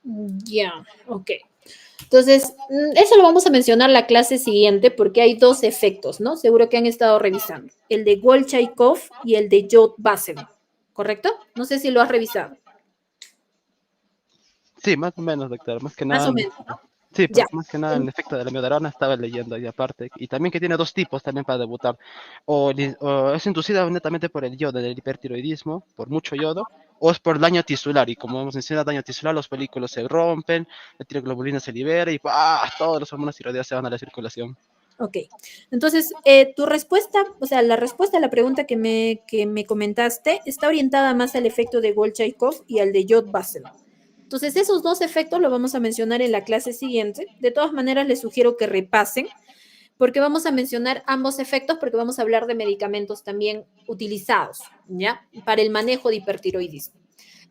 Ya, ok. Entonces, eso lo vamos a mencionar la clase siguiente porque hay dos efectos, ¿no? Seguro que han estado revisando. El de Golchaikov y el de Jod-Basen, ¿correcto? No sé si lo has revisado. Sí, más o menos, doctor, más que Más nada. o menos, ¿no? Sí, Ya. más que nada el efecto de la amiodarona estaba leyendo ahí aparte. Y también que tiene dos tipos también para debutar. O es inducida netamente por el yodo del hipertiroidismo, por mucho yodo, o es por daño tisular. Y como hemos mencionado, daño tisular, los folículos se rompen, la tiroglobulina se libera y ¡ah! Todos los hormonas tiroideas se van a la circulación. Ok, entonces tu respuesta, o sea, la respuesta a la pregunta que me comentaste está orientada más al efecto de Golchaikov y al de Jod-Basen. Entonces, esos dos efectos los vamos a mencionar en la clase siguiente. De todas maneras, les sugiero que repasen, porque vamos a mencionar ambos efectos, porque vamos a hablar de medicamentos también utilizados, ¿ya? Para el manejo de hipertiroidismo.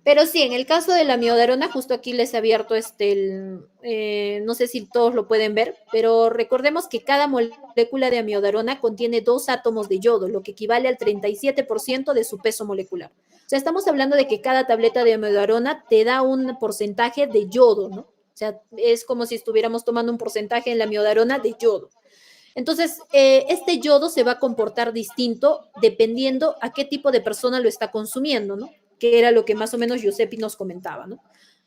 Pero sí, en el caso de la amiodarona, justo aquí les he abierto no sé si todos lo pueden ver, pero recordemos que cada molécula de amiodarona contiene 2 átomos de yodo, lo que equivale al 37% de su peso molecular. O sea, estamos hablando de que cada tableta de amiodarona te da un porcentaje de yodo, ¿no? O sea, es como si estuviéramos tomando un porcentaje en la amiodarona de yodo. Entonces, este yodo se va a comportar distinto dependiendo a qué tipo de persona lo está consumiendo, ¿no? Que era lo que más o menos Giuseppe nos comentaba, ¿no?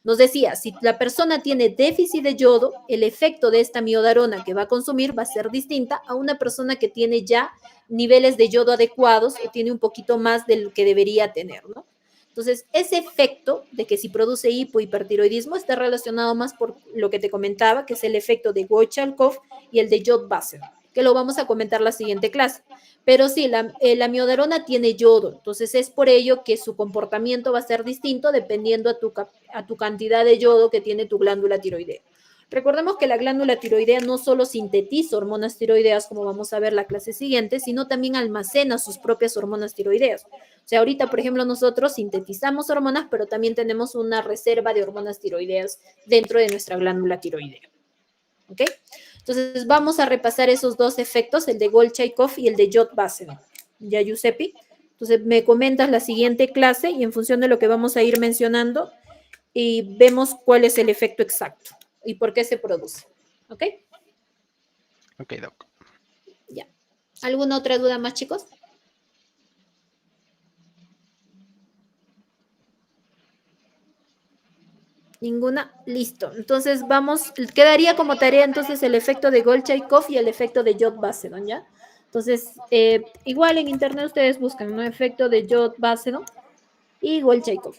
Nos decía, si la persona tiene déficit de yodo, el efecto de esta miodarona que va a consumir va a ser distinta a una persona que tiene ya niveles de yodo adecuados o tiene un poquito más del que debería tener, ¿no? Entonces, ese efecto de que si produce hipertiroidismo está relacionado más por lo que te comentaba, que es el efecto de Golchaikov y el de Jod-Basen, que lo vamos a comentar la siguiente clase. Pero sí, la miodarona tiene yodo, entonces es por ello que su comportamiento va a ser distinto dependiendo a tu cantidad de yodo que tiene tu glándula tiroidea. Recordemos que la glándula tiroidea no solo sintetiza hormonas tiroideas, como vamos a ver la clase siguiente, sino también almacena sus propias hormonas tiroideas. O sea, ahorita, por ejemplo, nosotros sintetizamos hormonas, pero también tenemos una reserva de hormonas tiroideas dentro de nuestra glándula tiroidea. ¿Ok? Entonces, vamos a repasar esos dos efectos, el de Golchaikov y el de Jod-Basedow. ¿Ya, Giuseppe? Entonces, me comentas la siguiente clase y en función de lo que vamos a ir mencionando, y vemos cuál es el efecto exacto y por qué se produce. ¿Ok? Ok, Doc. Ya. ¿Alguna otra duda más, chicos? Ninguna, listo. Entonces vamos, quedaría como tarea entonces el efecto de Golchaikov y el efecto de Jod-Basedow, ¿ya? Entonces, igual en internet ustedes buscan, ¿no? Efecto de Jod-Basedow y Golchaikov.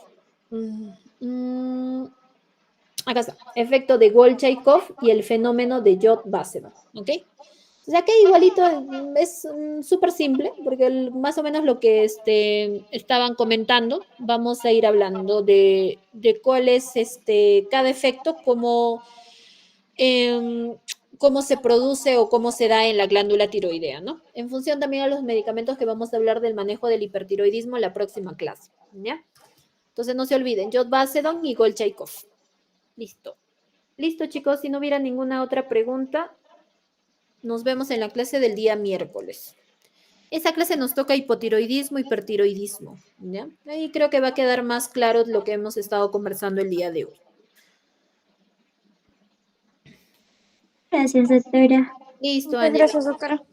Acá está, efecto de Golchaikov y el fenómeno de Jod-Basedow, ¿ok? O sea que igualito es súper simple, porque más o menos lo que estaban comentando, vamos a ir hablando de cuál es cada efecto, cómo se produce o cómo se da en la glándula tiroidea, ¿no? En función también a los medicamentos que vamos a hablar del manejo del hipertiroidismo en la próxima clase, ¿ya? Entonces no se olviden, Jod-Basedow y Golchaikov. Listo. Listo, chicos, si no hubiera ninguna otra pregunta, nos vemos en la clase del día miércoles. Esa clase nos toca hipotiroidismo, hipertiroidismo, ¿ya? Ahí creo que va a quedar más claro lo que hemos estado conversando el día de hoy. Gracias, doctora. Listo, Muchas Ángela. gracias, doctora.